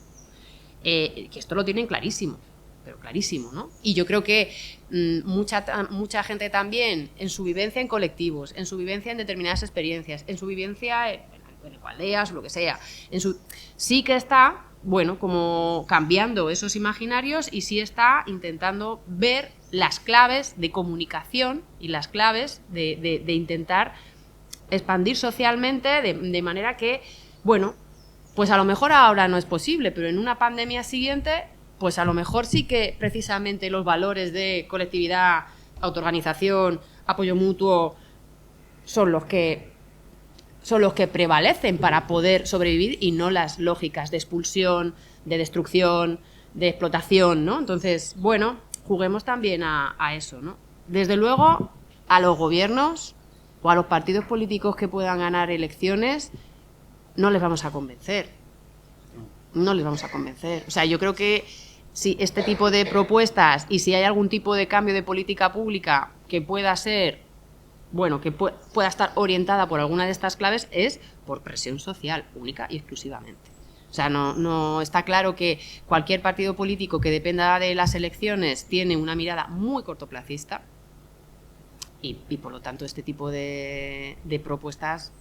que esto lo tienen clarísimo, pero clarísimo, ¿no? Y yo creo que mucha gente también en su vivencia en colectivos, en su vivencia en determinadas experiencias, en su vivencia en ecoaldeas o lo que sea, sí que está, bueno, como cambiando esos imaginarios y sí está intentando ver las claves de comunicación y las claves de intentar expandir socialmente de manera que, bueno, pues a lo mejor ahora no es posible, pero en una pandemia siguiente, pues a lo mejor sí que precisamente los valores de colectividad, autoorganización, apoyo mutuo son los que prevalecen para poder sobrevivir y no las lógicas de expulsión, de destrucción, de explotación, ¿no? Entonces, bueno, juguemos también a eso, ¿no? Desde luego, a los gobiernos o a los partidos políticos que puedan ganar elecciones no les vamos a convencer. No les vamos a convencer. O sea, yo creo que si este tipo de propuestas y si hay algún tipo de cambio de política pública que pueda ser, bueno, que pueda estar orientada por alguna de estas claves, es por presión social, única y exclusivamente. O sea, no está claro que cualquier partido político que dependa de las elecciones tiene una mirada muy cortoplacista y por lo tanto este tipo de propuestas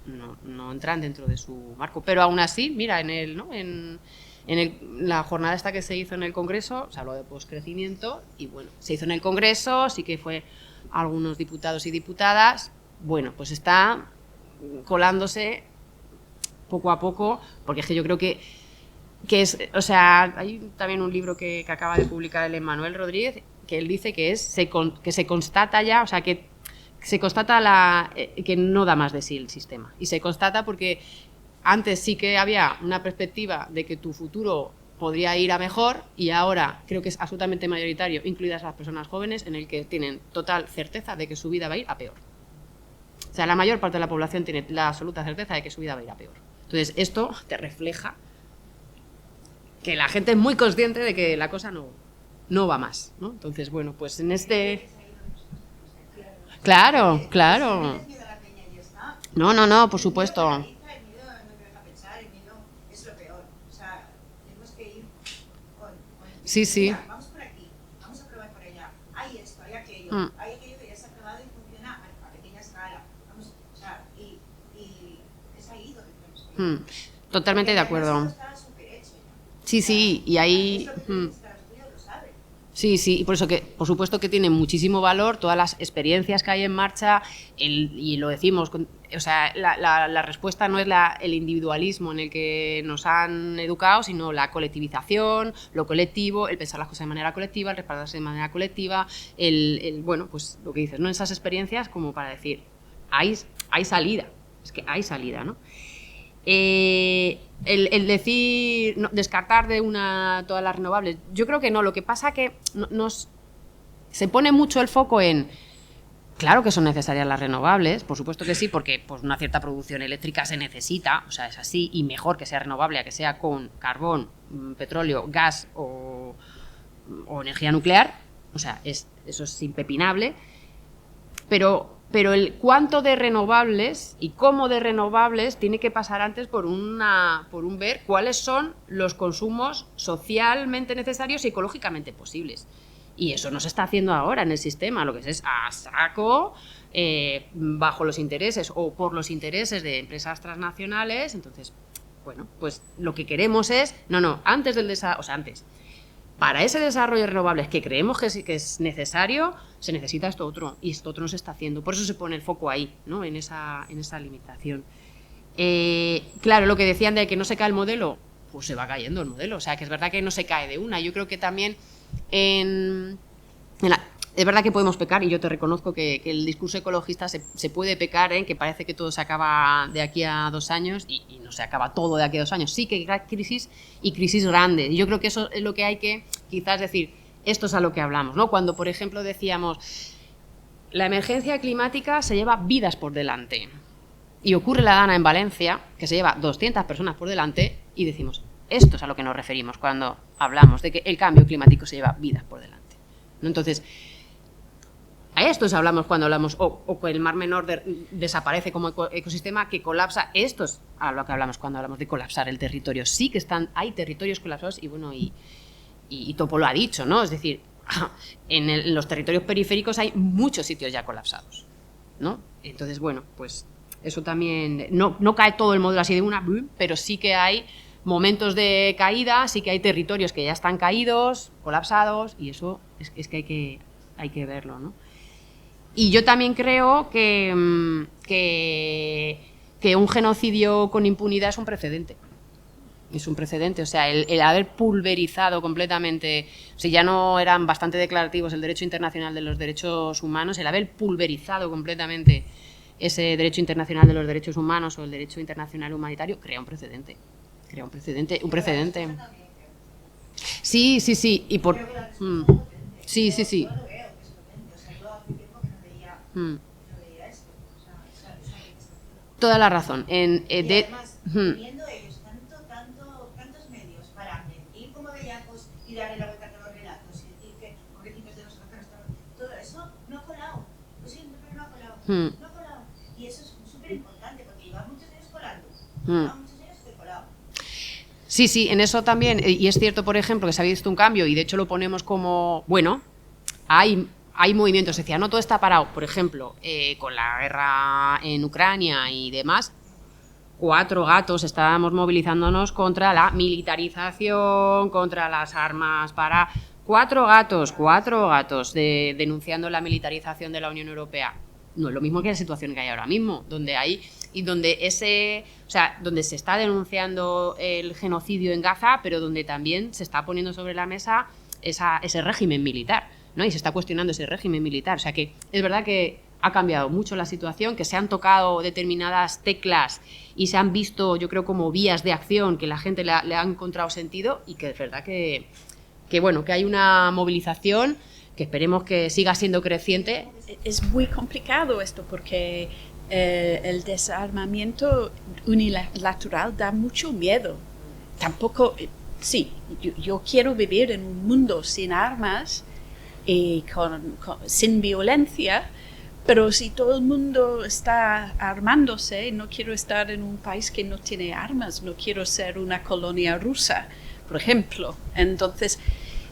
no entran dentro de su marco. Pero aún así, mira, la jornada esta que se hizo en el Congreso, se habló de poscrecimiento y bueno, se hizo en el Congreso, sí que fue algunos diputados y diputadas, bueno, pues está colándose poco a poco, porque es que yo creo que es, o sea, hay también un libro que acaba de publicar el Emmanuel Rodríguez, que él dice que se constata ya, o sea, que se constata que no da más de sí el sistema, y se constata porque antes sí que había una perspectiva de que tu futuro podría ir a mejor y ahora creo que es absolutamente mayoritario, incluidas las personas jóvenes, en el que tienen total certeza de que su vida va a ir a peor. O sea, la mayor parte de la población tiene la absoluta certeza de que su vida va a ir a peor. Entonces, esto te refleja que la gente es muy consciente de que la cosa no va más, ¿no? Entonces, bueno, pues en este... Claro. No, por supuesto. Sí. Vamos por aquí, vamos a probar por allá. Hay esto, hay aquello, hay aquello que ya se ha probado y funciona a pequeña escala. Vamos, o sea, y es ahí donde tenemos que ir. Totalmente de acuerdo. Está súper hecho ya. Sí, y ahí... Sí, y por eso que, por supuesto que tiene muchísimo valor todas las experiencias que hay en marcha, y lo decimos, o sea, la respuesta no es el individualismo en el que nos han educado, sino la colectivización, lo colectivo, el pensar las cosas de manera colectiva, el respaldarse de manera colectiva, bueno, pues lo que dices, ¿no? Esas experiencias como para decir, hay salida, es que hay salida, ¿no? El decir, no, descartar de todas las renovables, yo creo que no, lo que pasa que se pone mucho el foco en, claro que son necesarias las renovables, por supuesto que sí, porque pues, una cierta producción eléctrica se necesita, o sea, es así, y mejor que sea renovable a que sea con carbón, petróleo, gas o energía nuclear, o sea, eso es impepinable, pero el cuánto de renovables y cómo de renovables tiene que pasar antes por un ver cuáles son los consumos socialmente necesarios y ecológicamente posibles. Y eso no se está haciendo ahora en el sistema, lo que es a saco, bajo los intereses o por los intereses de empresas transnacionales. Entonces, bueno, pues lo que queremos es, antes del desarrollo, o sea, antes, para ese desarrollo de renovables que creemos que es necesario, se necesita esto otro, y esto otro no se está haciendo. Por eso se pone el foco ahí, ¿no? en esa limitación. Claro, lo que decían de que no se cae el modelo, pues se va cayendo el modelo. O sea, que es verdad que no se cae de una. Yo creo que también es verdad que podemos pecar, y yo te reconozco que el discurso ecologista se puede pecar, que parece que todo se acaba de aquí a 2 años, y no se acaba todo de aquí a 2 años. Sí que hay crisis, y crisis grandes. Y yo creo que eso es lo que hay que quizás decir, esto es a lo que hablamos, ¿no? Cuando, por ejemplo, decíamos, la emergencia climática se lleva vidas por delante. Y ocurre la Dana en Valencia, que se lleva 200 personas por delante, y decimos, esto es a lo que nos referimos cuando hablamos de que el cambio climático se lleva vidas por delante, ¿no? Entonces, a esto hablamos cuando hablamos, o que el Mar Menor desaparece como ecosistema, que colapsa. Esto es a lo que hablamos cuando hablamos de colapsar el territorio. Sí que hay territorios colapsados, y bueno, y Topo lo ha dicho, ¿no? Es decir, en los territorios periféricos hay muchos sitios ya colapsados, ¿no? Entonces, bueno, pues eso también, no cae todo el modelo así de una, pero sí que hay momentos de caída, sí que hay territorios que ya están caídos, colapsados, y eso es que hay que verlo, ¿no? Y yo también creo que un genocidio con impunidad es un precedente. Es un precedente, o sea, el haber pulverizado completamente, o sea, ya no eran bastante declarativos el derecho internacional de los derechos humanos, el haber pulverizado completamente ese derecho internacional de los derechos humanos o el derecho internacional humanitario, crea un precedente. Sí, y por... Sí. Toda la razón. Además, teniendo ellos tantos medios para mentir como bellacos y darle la vuelta a los relatos y decir que pobrecitos de los ojos, todo eso no ha colado. Lo siento, pero no ha colado. No ha colado. Y eso es súper importante, porque lleva muchos años colando. Lleva muchos años que colado. Sí, en eso también, y es cierto, por ejemplo, que se ha visto un cambio, y de hecho lo ponemos como, bueno, hay movimientos, decía, no todo está parado, por ejemplo, con la guerra en Ucrania y demás, 4 gatos estábamos movilizándonos contra la militarización, contra las armas para... 4 gatos denunciando la militarización de la Unión Europea. No es lo mismo que la situación que hay ahora mismo, donde donde se está denunciando el genocidio en Gaza, pero donde también se está poniendo sobre la mesa ese régimen militar, ¿no? Y se está cuestionando ese régimen militar. O sea que es verdad que ha cambiado mucho la situación, que se han tocado determinadas teclas y se han visto, yo creo, como vías de acción que la gente le ha encontrado sentido, y que es verdad que hay una movilización que esperemos que siga siendo creciente. Es muy complicado esto porque el desarmamiento unilateral da mucho miedo. Tampoco, sí, yo quiero vivir en un mundo sin armas y sin violencia, pero si todo el mundo está armándose, no quiero estar en un país que no tiene armas, no quiero ser una colonia rusa, por ejemplo. Entonces,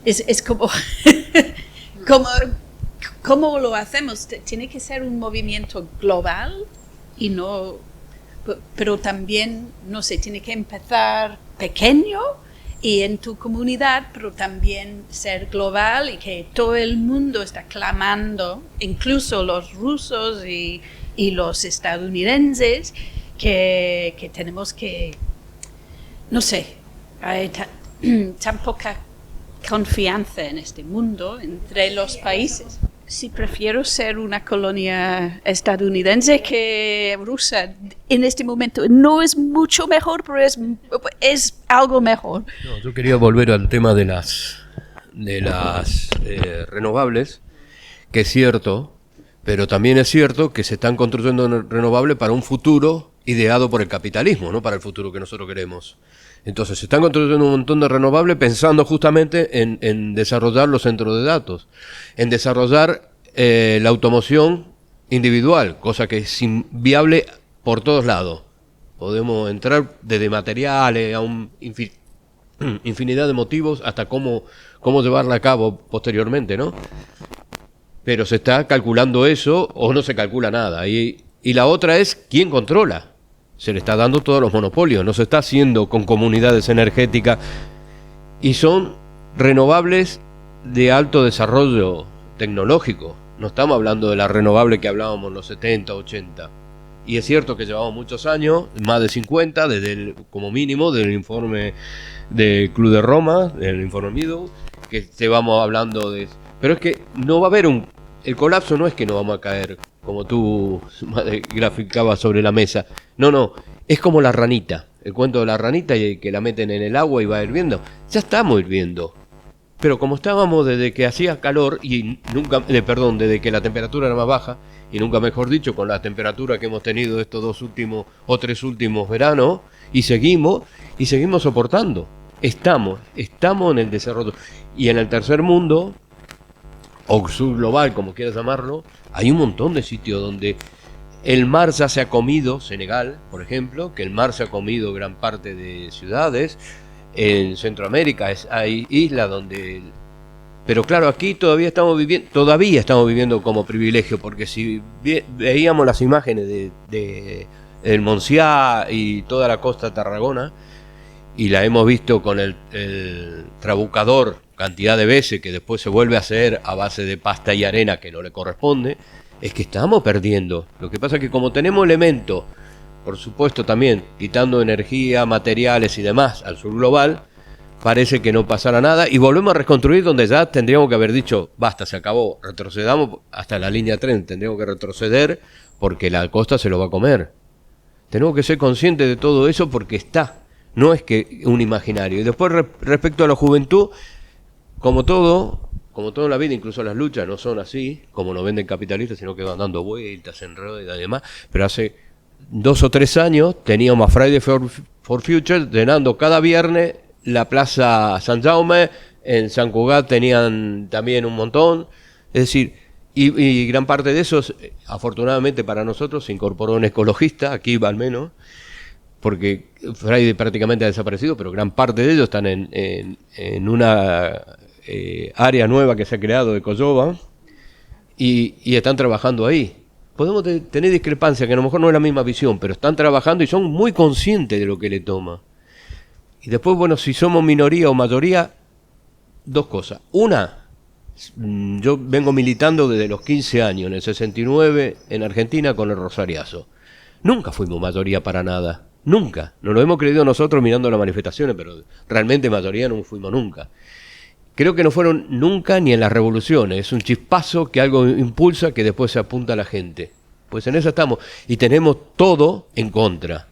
es como... ¿Cómo lo hacemos? Tiene que ser un movimiento global y no, pero también, no sé, tiene que empezar pequeño y en tu comunidad, pero también ser global y que todo el mundo está clamando, incluso los rusos y los estadounidenses, que tenemos que, no sé, hay tan poca confianza en este mundo entre los países. Sí, prefiero ser una colonia estadounidense que rusa. En este momento no es mucho mejor, pero es algo mejor. No, yo quería volver al tema de las renovables, que es cierto, pero también es cierto que se están construyendo renovables para un futuro ideado por el capitalismo, no para el futuro que nosotros queremos. Entonces se están construyendo un montón de renovables pensando justamente en desarrollar los centros de datos, en desarrollar la automoción individual, cosa que es inviable por todos lados. Podemos entrar desde materiales a infinidad de motivos hasta cómo llevarla a cabo posteriormente, ¿no? Pero se está calculando eso o no se calcula nada. Y la otra es quién controla. Se le está dando todos los monopolios, no se está haciendo con comunidades energéticas y son renovables de alto desarrollo tecnológico. No estamos hablando de la renovable que hablábamos en los 70, 80. Y es cierto que llevamos muchos años, más de 50, como mínimo, del informe del Club de Roma, del informe Meadows, que llevamos hablando de... Pero es que no va a haber el colapso no es que no vamos a caer, como tú graficabas sobre la mesa. No, es como la ranita. El cuento de la ranita y que la meten en el agua y va hirviendo. Ya estamos hirviendo. Pero como estábamos desde que hacía calor y desde que la temperatura era más baja, y nunca mejor dicho, con la temperatura que hemos tenido estos 2 últimos o 3 últimos veranos, y seguimos soportando. Estamos en el desarrollo. Y en el tercer mundo, o subglobal, como quieras llamarlo, hay un montón de sitios donde el mar ya se ha comido, Senegal, por ejemplo, que el mar se ha comido gran parte de ciudades. En Centroamérica hay islas donde... Pero claro, aquí todavía estamos viviendo como privilegio, porque si veíamos las imágenes de el Montsià y toda la costa de Tarragona, y la hemos visto con el trabucador cantidad de veces, que después se vuelve a hacer a base de pasta y arena que no le corresponde, es que estamos perdiendo. Lo que pasa es que como tenemos elementos, por supuesto también quitando energía, materiales y demás al sur global, parece que no pasará nada y volvemos a reconstruir donde ya tendríamos que haber dicho basta, se acabó, retrocedamos hasta la línea 3, tendríamos que retroceder porque la costa se lo va a comer. Tenemos que ser conscientes de todo eso porque no es que un imaginario. Y después respecto a la juventud, como todo en la vida, incluso las luchas no son así, como nos venden capitalistas, sino que van dando vueltas, en ruedas y demás. Pero hace 2 o 3 años teníamos a Friday for Future llenando cada viernes la Plaza San Jaume, en San Cugat tenían también un montón. Es decir, y gran parte de esos, afortunadamente para nosotros, se incorporó un ecologista, aquí al menos, porque Friday prácticamente ha desaparecido, pero gran parte de ellos están en una área nueva que se ha creado de Coyoba y están trabajando ahí. podemos tener discrepancias, que a lo mejor no es la misma visión, pero están trabajando y son muy conscientes de lo que le toma. Y después, bueno, si somos minoría o mayoría, dos cosas. Una, yo vengo militando desde los 15 años, en el 69, en Argentina, con el Rosariazo. Nunca fuimos mayoría para nada, nunca. Nos lo hemos creído nosotros mirando las manifestaciones, pero realmente mayoría no fuimos nunca. Creo que no fueron nunca ni en las revoluciones. Es un chispazo que algo impulsa que después se apunta a la gente. Pues en eso estamos. Y tenemos todo en contra.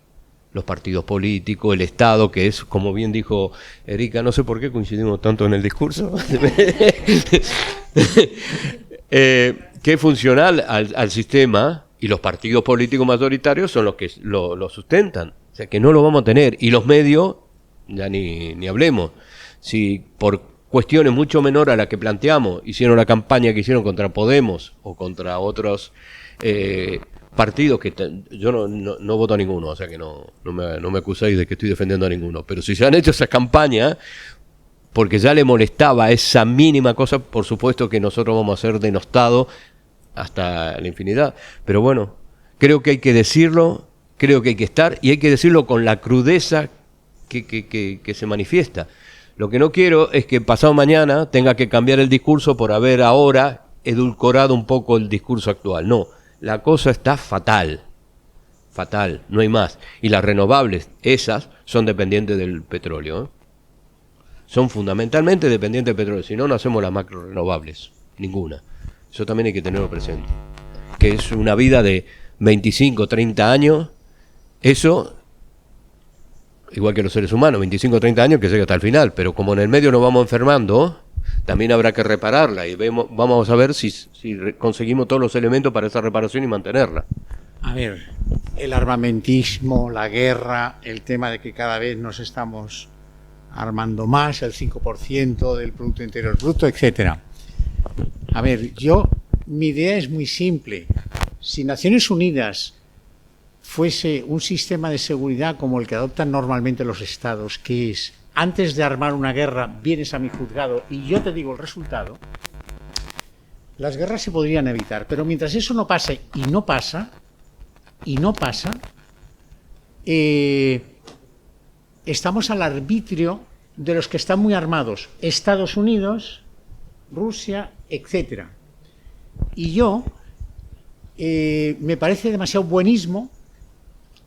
Los partidos políticos, el Estado, que es, como bien dijo Erika, no sé por qué coincidimos tanto en el discurso, que es funcional al sistema, y los partidos políticos mayoritarios son los que lo sustentan. O sea, que no lo vamos a tener. Y los medios, ya ni hablemos. Si por cuestiones mucho menor a la que planteamos hicieron la campaña que hicieron contra Podemos o contra otros partidos que yo no voto a ninguno, o sea que no me acuséis de que estoy defendiendo a ninguno, pero si se han hecho esa campaña porque ya le molestaba esa mínima cosa, por supuesto que nosotros vamos a ser denostados hasta la infinidad, pero bueno, creo que hay que decirlo, creo que hay que estar, y hay que decirlo con la crudeza que se manifiesta. Lo que no quiero es que pasado mañana tenga que cambiar el discurso por haber ahora edulcorado un poco el discurso actual. No, la cosa está fatal, no hay más. Y las renovables, esas, son dependientes del petróleo, ¿eh? Son fundamentalmente dependientes del petróleo, si no, no hacemos las macro renovables, ninguna. Eso también hay que tenerlo presente. Que es una vida de 25, 30 años, eso... igual que los seres humanos, 25 o 30 años que llega hasta el final, pero como en el medio nos vamos enfermando, también habrá que repararla y vamos a ver si conseguimos todos los elementos para esa reparación y mantenerla. A ver, el armamentismo, la guerra, el tema de que cada vez nos estamos armando más, el 5% del Producto Interior Bruto, etcétera. A ver, mi idea es muy simple. Si Naciones Unidas fuese un sistema de seguridad como el que adoptan normalmente los estados, que es, antes de armar una guerra, vienes a mi juzgado y yo te digo el resultado, las guerras se podrían evitar. Pero mientras eso no pase, y no pasa, estamos al arbitrio de los que están muy armados, Estados Unidos, Rusia, etcétera. Y me parece demasiado buenismo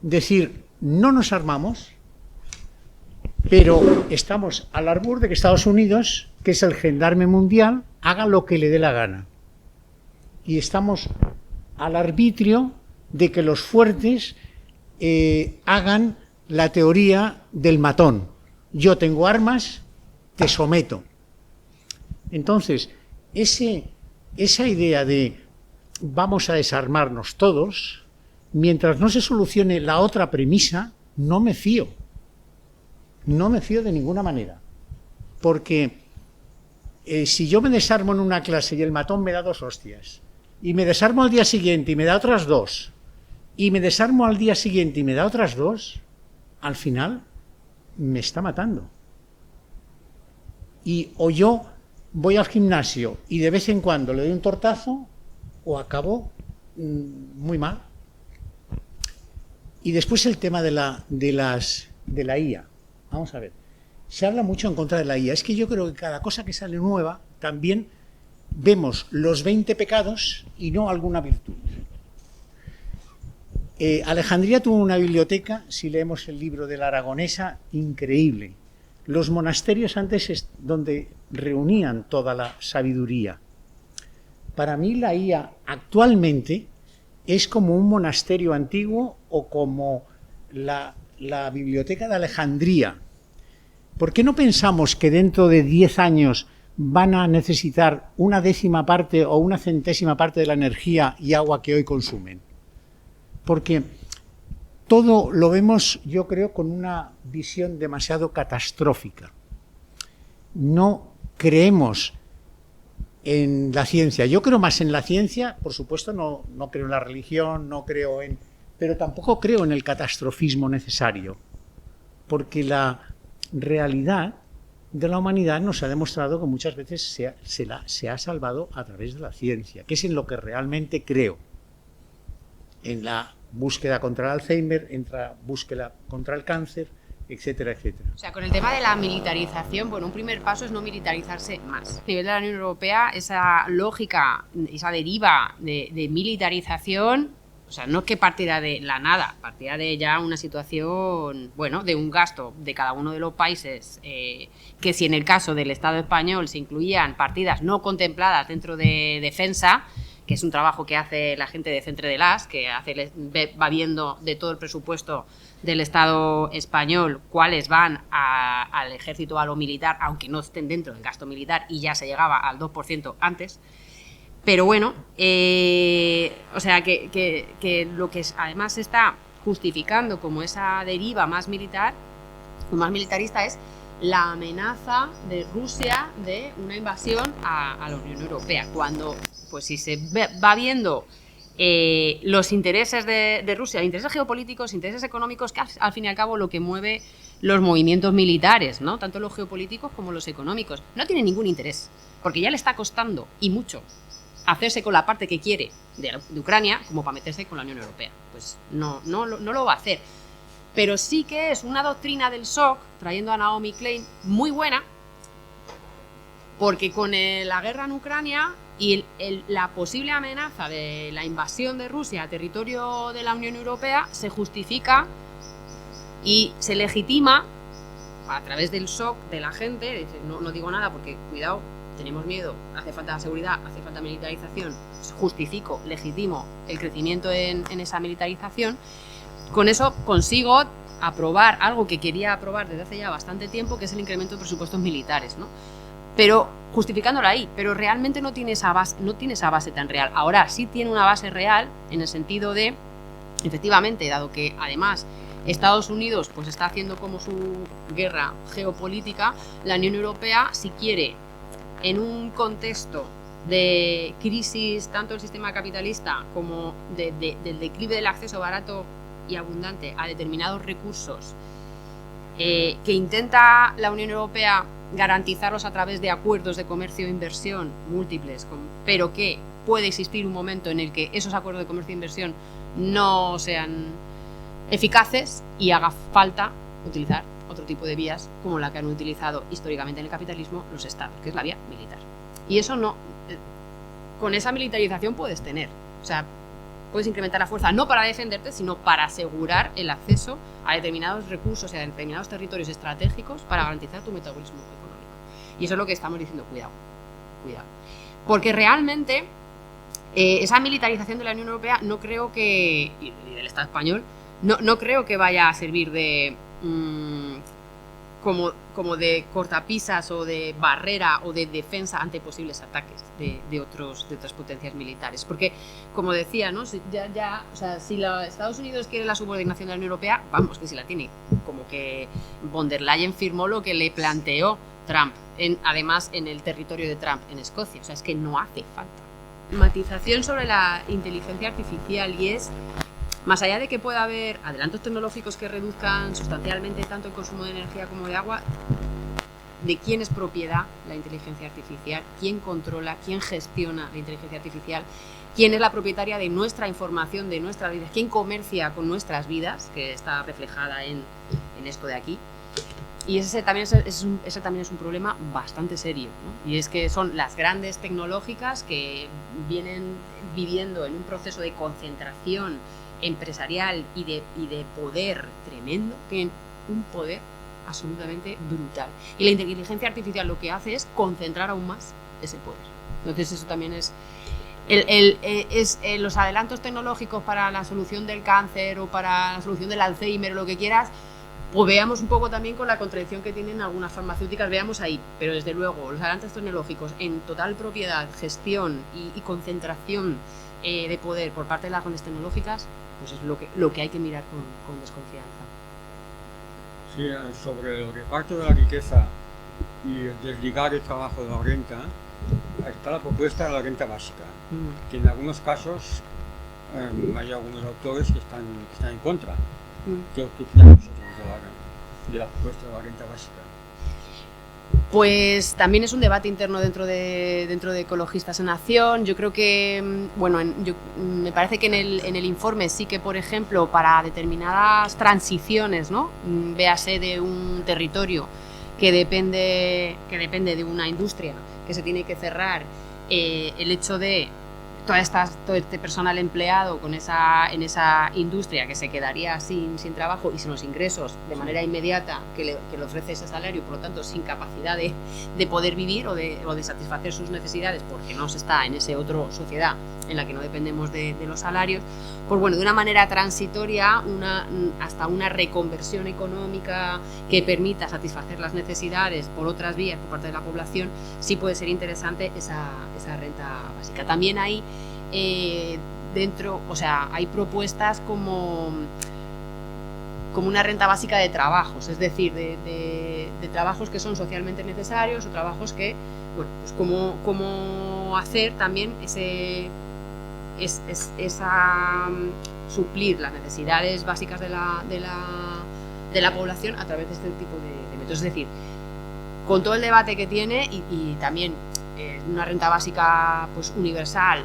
decir, no nos armamos, pero estamos al albur de que Estados Unidos, que es el gendarme mundial, haga lo que le dé la gana. Y estamos al arbitrio de que los fuertes hagan la teoría del matón. Yo tengo armas, te someto. Entonces, esa idea de vamos a desarmarnos todos, mientras no se solucione la otra premisa, no me fío. No me fío de ninguna manera. Porque si yo me desarmo en una clase y el matón me da 2 hostias, y me desarmo al día siguiente y me da otras 2, y me desarmo al día siguiente y me da otras 2, al final me está matando. Y o yo voy al gimnasio y de vez en cuando le doy un tortazo, o acabo muy mal. Y después el tema de la IA. Vamos a ver. Se habla mucho en contra de la IA. Es que yo creo que cada cosa que sale nueva, también vemos los 20 pecados y no alguna virtud. Alejandría tuvo una biblioteca, si leemos el libro de la Aragonesa, increíble. Los monasterios antes es donde reunían toda la sabiduría. Para mí la IA actualmente es como un monasterio antiguo o como la biblioteca de Alejandría. ¿Por qué no pensamos que dentro de 10 años van a necesitar 1/10 parte o 1/100ª parte de la energía y agua que hoy consumen? Porque todo lo vemos, yo creo, con una visión demasiado catastrófica. No creemos en la ciencia. Yo creo más en la ciencia, por supuesto, no creo en la religión, pero tampoco creo en el catastrofismo necesario, porque la realidad de la humanidad nos ha demostrado que muchas veces se ha salvado a través de la ciencia, que es en lo que realmente creo. en la búsqueda contra el Alzheimer, entra búsqueda contra el cáncer, etcétera, etcétera. O sea, con el tema de la militarización, bueno, un primer paso es no militarizarse más. A nivel de la Unión Europea, esa lógica, esa deriva de militarización, o sea, no es que partiera de la nada, partiera de ya una situación, bueno, de un gasto de cada uno de los países, que si en el caso del Estado español se incluían partidas no contempladas dentro de defensa, que es un trabajo que hace la gente de Centre de las, que va viendo de todo el presupuesto del Estado español cuáles van al ejército o a lo militar, aunque no estén dentro del gasto militar, y ya se llegaba al 2% antes. Pero bueno, o sea, que lo que además se está justificando como esa deriva más militar, o más militarista, es la amenaza de Rusia de una invasión a la Unión Europea, cuando, pues si se va viendo los intereses de Rusia, intereses geopolíticos, intereses económicos, que al fin y al cabo lo que mueve los movimientos militares, ¿no? Tanto los geopolíticos como los económicos, no tiene ningún interés, porque ya le está costando, y mucho, hacerse con la parte que quiere de Ucrania como para meterse con la Unión Europea. Pues no lo va a hacer. Pero sí que es una doctrina del shock, trayendo a Naomi Klein, muy buena, porque con la guerra en Ucrania y la posible amenaza de la invasión de Rusia a territorio de la Unión Europea se justifica y se legitima a través del shock de la gente. Dice, no digo nada porque, cuidado, tenemos miedo, hace falta seguridad, hace falta militarización, justifico, legitimo el crecimiento en esa militarización. Con eso consigo aprobar algo que quería aprobar desde hace ya bastante tiempo, que es el incremento de presupuestos militares, ¿no? Pero justificándolo ahí, pero realmente no tiene esa base tan real. Ahora sí tiene una base real en el sentido de, efectivamente, dado que además Estados Unidos pues está haciendo como su guerra geopolítica, la Unión Europea, si quiere, en un contexto de crisis tanto del sistema capitalista como del declive del acceso barato y abundante a determinados recursos, que intenta la Unión Europea garantizarlos a través de acuerdos de comercio e inversión múltiples, pero que puede existir un momento en el que esos acuerdos de comercio e inversión no sean eficaces y haga falta utilizar otro tipo de vías como la que han utilizado históricamente en el capitalismo los estados, que es la vía militar. Y eso no, con esa militarización puedes tener, o sea, puedes incrementar la fuerza no para defenderte, sino para asegurar el acceso a determinados recursos y a determinados territorios estratégicos para garantizar tu metabolismo económico. Y eso es lo que estamos diciendo, cuidado. Porque realmente esa militarización de la Unión Europea no creo que, y del Estado español, no creo que vaya a servir de como de cortapisas o de barrera o de defensa ante posibles ataques de otras potencias militares. Porque, como decía, ¿no? Si Estados Unidos quiere la subordinación de la Unión Europea, vamos, que si la tiene. Como que von der Leyen firmó lo que le planteó Trump, además en el territorio de Trump, en Escocia. O sea, es que no hace falta. Matización sobre la inteligencia artificial, y es, más allá de que pueda haber adelantos tecnológicos que reduzcan sustancialmente tanto el consumo de energía como de agua, de quién es propiedad la inteligencia artificial, quién controla, quién gestiona la inteligencia artificial, quién es la propietaria de nuestra información, de nuestras vidas, quién comercia con nuestras vidas, que está reflejada en esto de aquí. Y ese también es un problema bastante serio, ¿no? Y es que son las grandes tecnológicas que vienen viviendo en un proceso de concentración empresarial y de poder tremendo, tienen un poder absolutamente brutal. Y la inteligencia artificial lo que hace es concentrar aún más ese poder. Entonces eso también es los adelantos tecnológicos para la solución del cáncer o para la solución del Alzheimer o lo que quieras. Pues veamos un poco también con la contradicción que tienen algunas farmacéuticas, veamos ahí, pero desde luego los adelantos tecnológicos en total propiedad, gestión y concentración de poder por parte de las grandes tecnológicas, pues es lo que hay que mirar con desconfianza. Sí, sobre el reparto de la riqueza y desligar el trabajo de la renta, está la propuesta de la renta básica, que en algunos casos hay algunos autores que están en contra. ¿Qué opinamos nosotros de la propuesta de la renta básica? Pues también es un debate interno dentro de Ecologistas en Acción. Yo creo que, bueno, me parece que en el informe sí que, por ejemplo, para determinadas transiciones, ¿no? Véase de un territorio que depende de una industria que se tiene que cerrar, el hecho de todo este personal empleado en esa industria que se quedaría sin trabajo y sin los ingresos de manera inmediata que le ofrece ese salario, por lo tanto sin capacidad de poder vivir o de satisfacer sus necesidades porque no se está en esa otra sociedad en la que no dependemos de los salarios, pues bueno, de una manera transitoria hasta una reconversión económica que permita satisfacer las necesidades por otras vías por parte de la población, sí puede ser interesante esa renta básica. También hay dentro, o sea, hay propuestas como una renta básica de trabajos, es decir, de trabajos que son socialmente necesarios o trabajos que, bueno, pues cómo hacer también suplir las necesidades básicas de la población a través de este tipo de métodos. Es decir, con todo el debate que tiene y también una renta básica pues universal,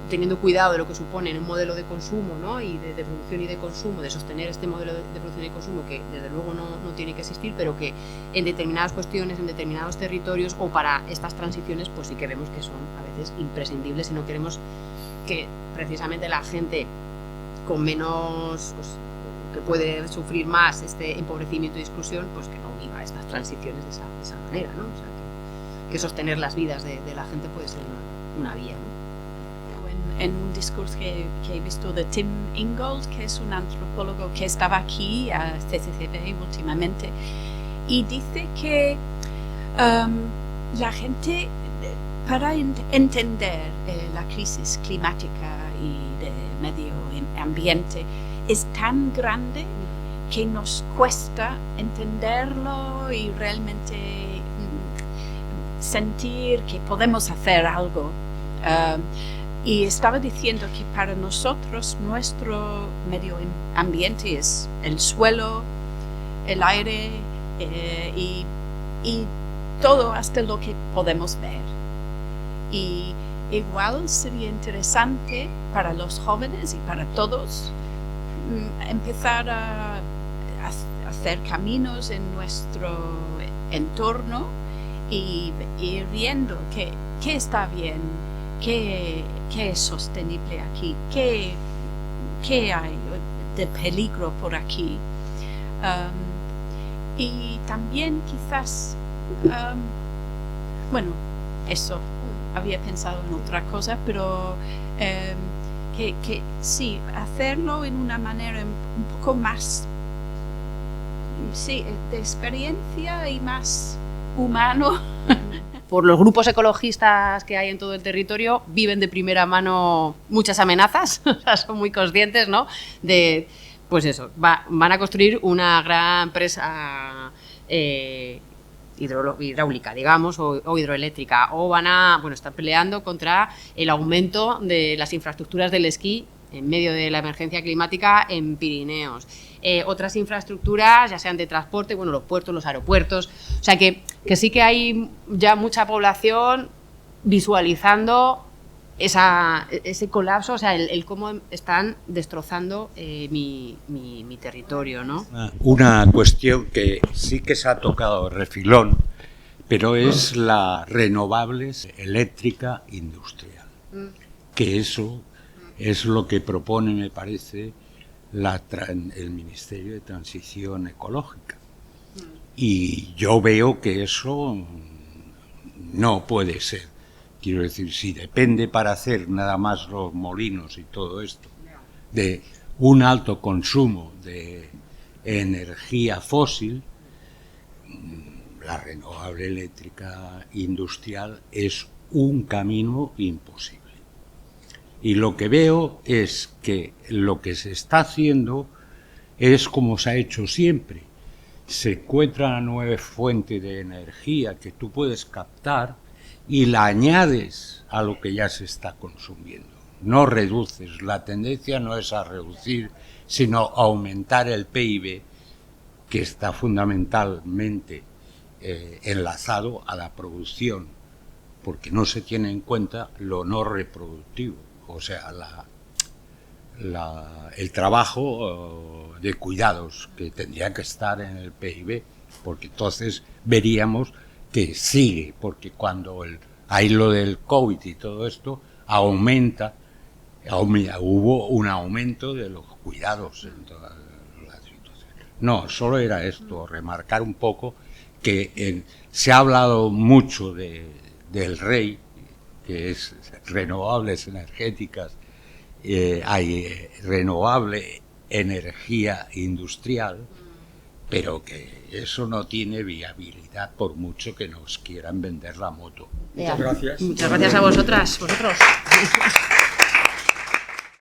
teniendo cuidado de lo que supone en un modelo de consumo, ¿no? Y de producción y de consumo, de sostener este modelo de producción y consumo que desde luego no tiene que existir, pero que en determinadas cuestiones, en determinados territorios o para estas transiciones, pues sí que vemos que son a veces imprescindibles si no queremos que precisamente la gente con menos, pues, que puede sufrir más este empobrecimiento y exclusión, pues que no viva estas transiciones de esa manera, ¿no? O sea, que sostener las vidas de la gente puede ser una vía, ¿no? En un discurso que he visto de Tim Ingold, que es un antropólogo que estaba aquí a CCCB últimamente, y dice que la gente, para entender la crisis climática y de medio ambiente, es tan grande que nos cuesta entenderlo y realmente sentir que podemos hacer algo. Y estaba diciendo que para nosotros nuestro medio ambiente es el suelo, el aire y todo hasta lo que podemos ver. Y igual sería interesante para los jóvenes y para todos empezar a hacer caminos en nuestro entorno y ir viendo qué está bien, qué es sostenible aquí, qué hay de peligro por aquí. Y también quizás, bueno, eso, había pensado en otra cosa, pero que sí, hacerlo en una manera un poco más, sí, de experiencia y más humano. Por los grupos ecologistas que hay en todo el territorio, viven de primera mano muchas amenazas, o sea, son muy conscientes, ¿no? De, pues eso, van a construir una gran presa hidráulica, digamos, o hidroeléctrica, o están peleando contra el aumento de las infraestructuras del esquí en medio de la emergencia climática en Pirineos. Otras infraestructuras, ya sean de transporte, bueno, los puertos, los aeropuertos, o sea que sí que hay ya mucha población visualizando ese colapso, o sea, el cómo están destrozando mi territorio, ¿no? Una cuestión que sí que se ha tocado refilón, pero es la renovables eléctrica industrial, que eso es lo que propone, me parece, el Ministerio de Transición Ecológica. Y yo veo que eso no puede ser. Quiero decir, si depende para hacer nada más los molinos y todo esto de un alto consumo de energía fósil, la renovable eléctrica industrial es un camino imposible. Y lo que veo es que lo que se está haciendo es como se ha hecho siempre. Se encuentra una nueva fuente de energía que tú puedes captar y la añades a lo que ya se está consumiendo. No reduces. La tendencia no es a reducir, sino a aumentar el PIB, que está fundamentalmente enlazado a la producción, porque no se tiene en cuenta lo no reproductivo, o sea, el trabajo de cuidados que tendría que estar en el PIB, porque entonces veríamos que sigue, porque cuando hay lo del COVID y todo esto, hubo un aumento de los cuidados en toda la situación. No, solo era esto, remarcar un poco que se ha hablado mucho del REI, que es renovables energéticas, hay renovable energía industrial, pero que eso no tiene viabilidad por mucho que nos quieran vender la moto. Muchas gracias. Muchas gracias a vosotros.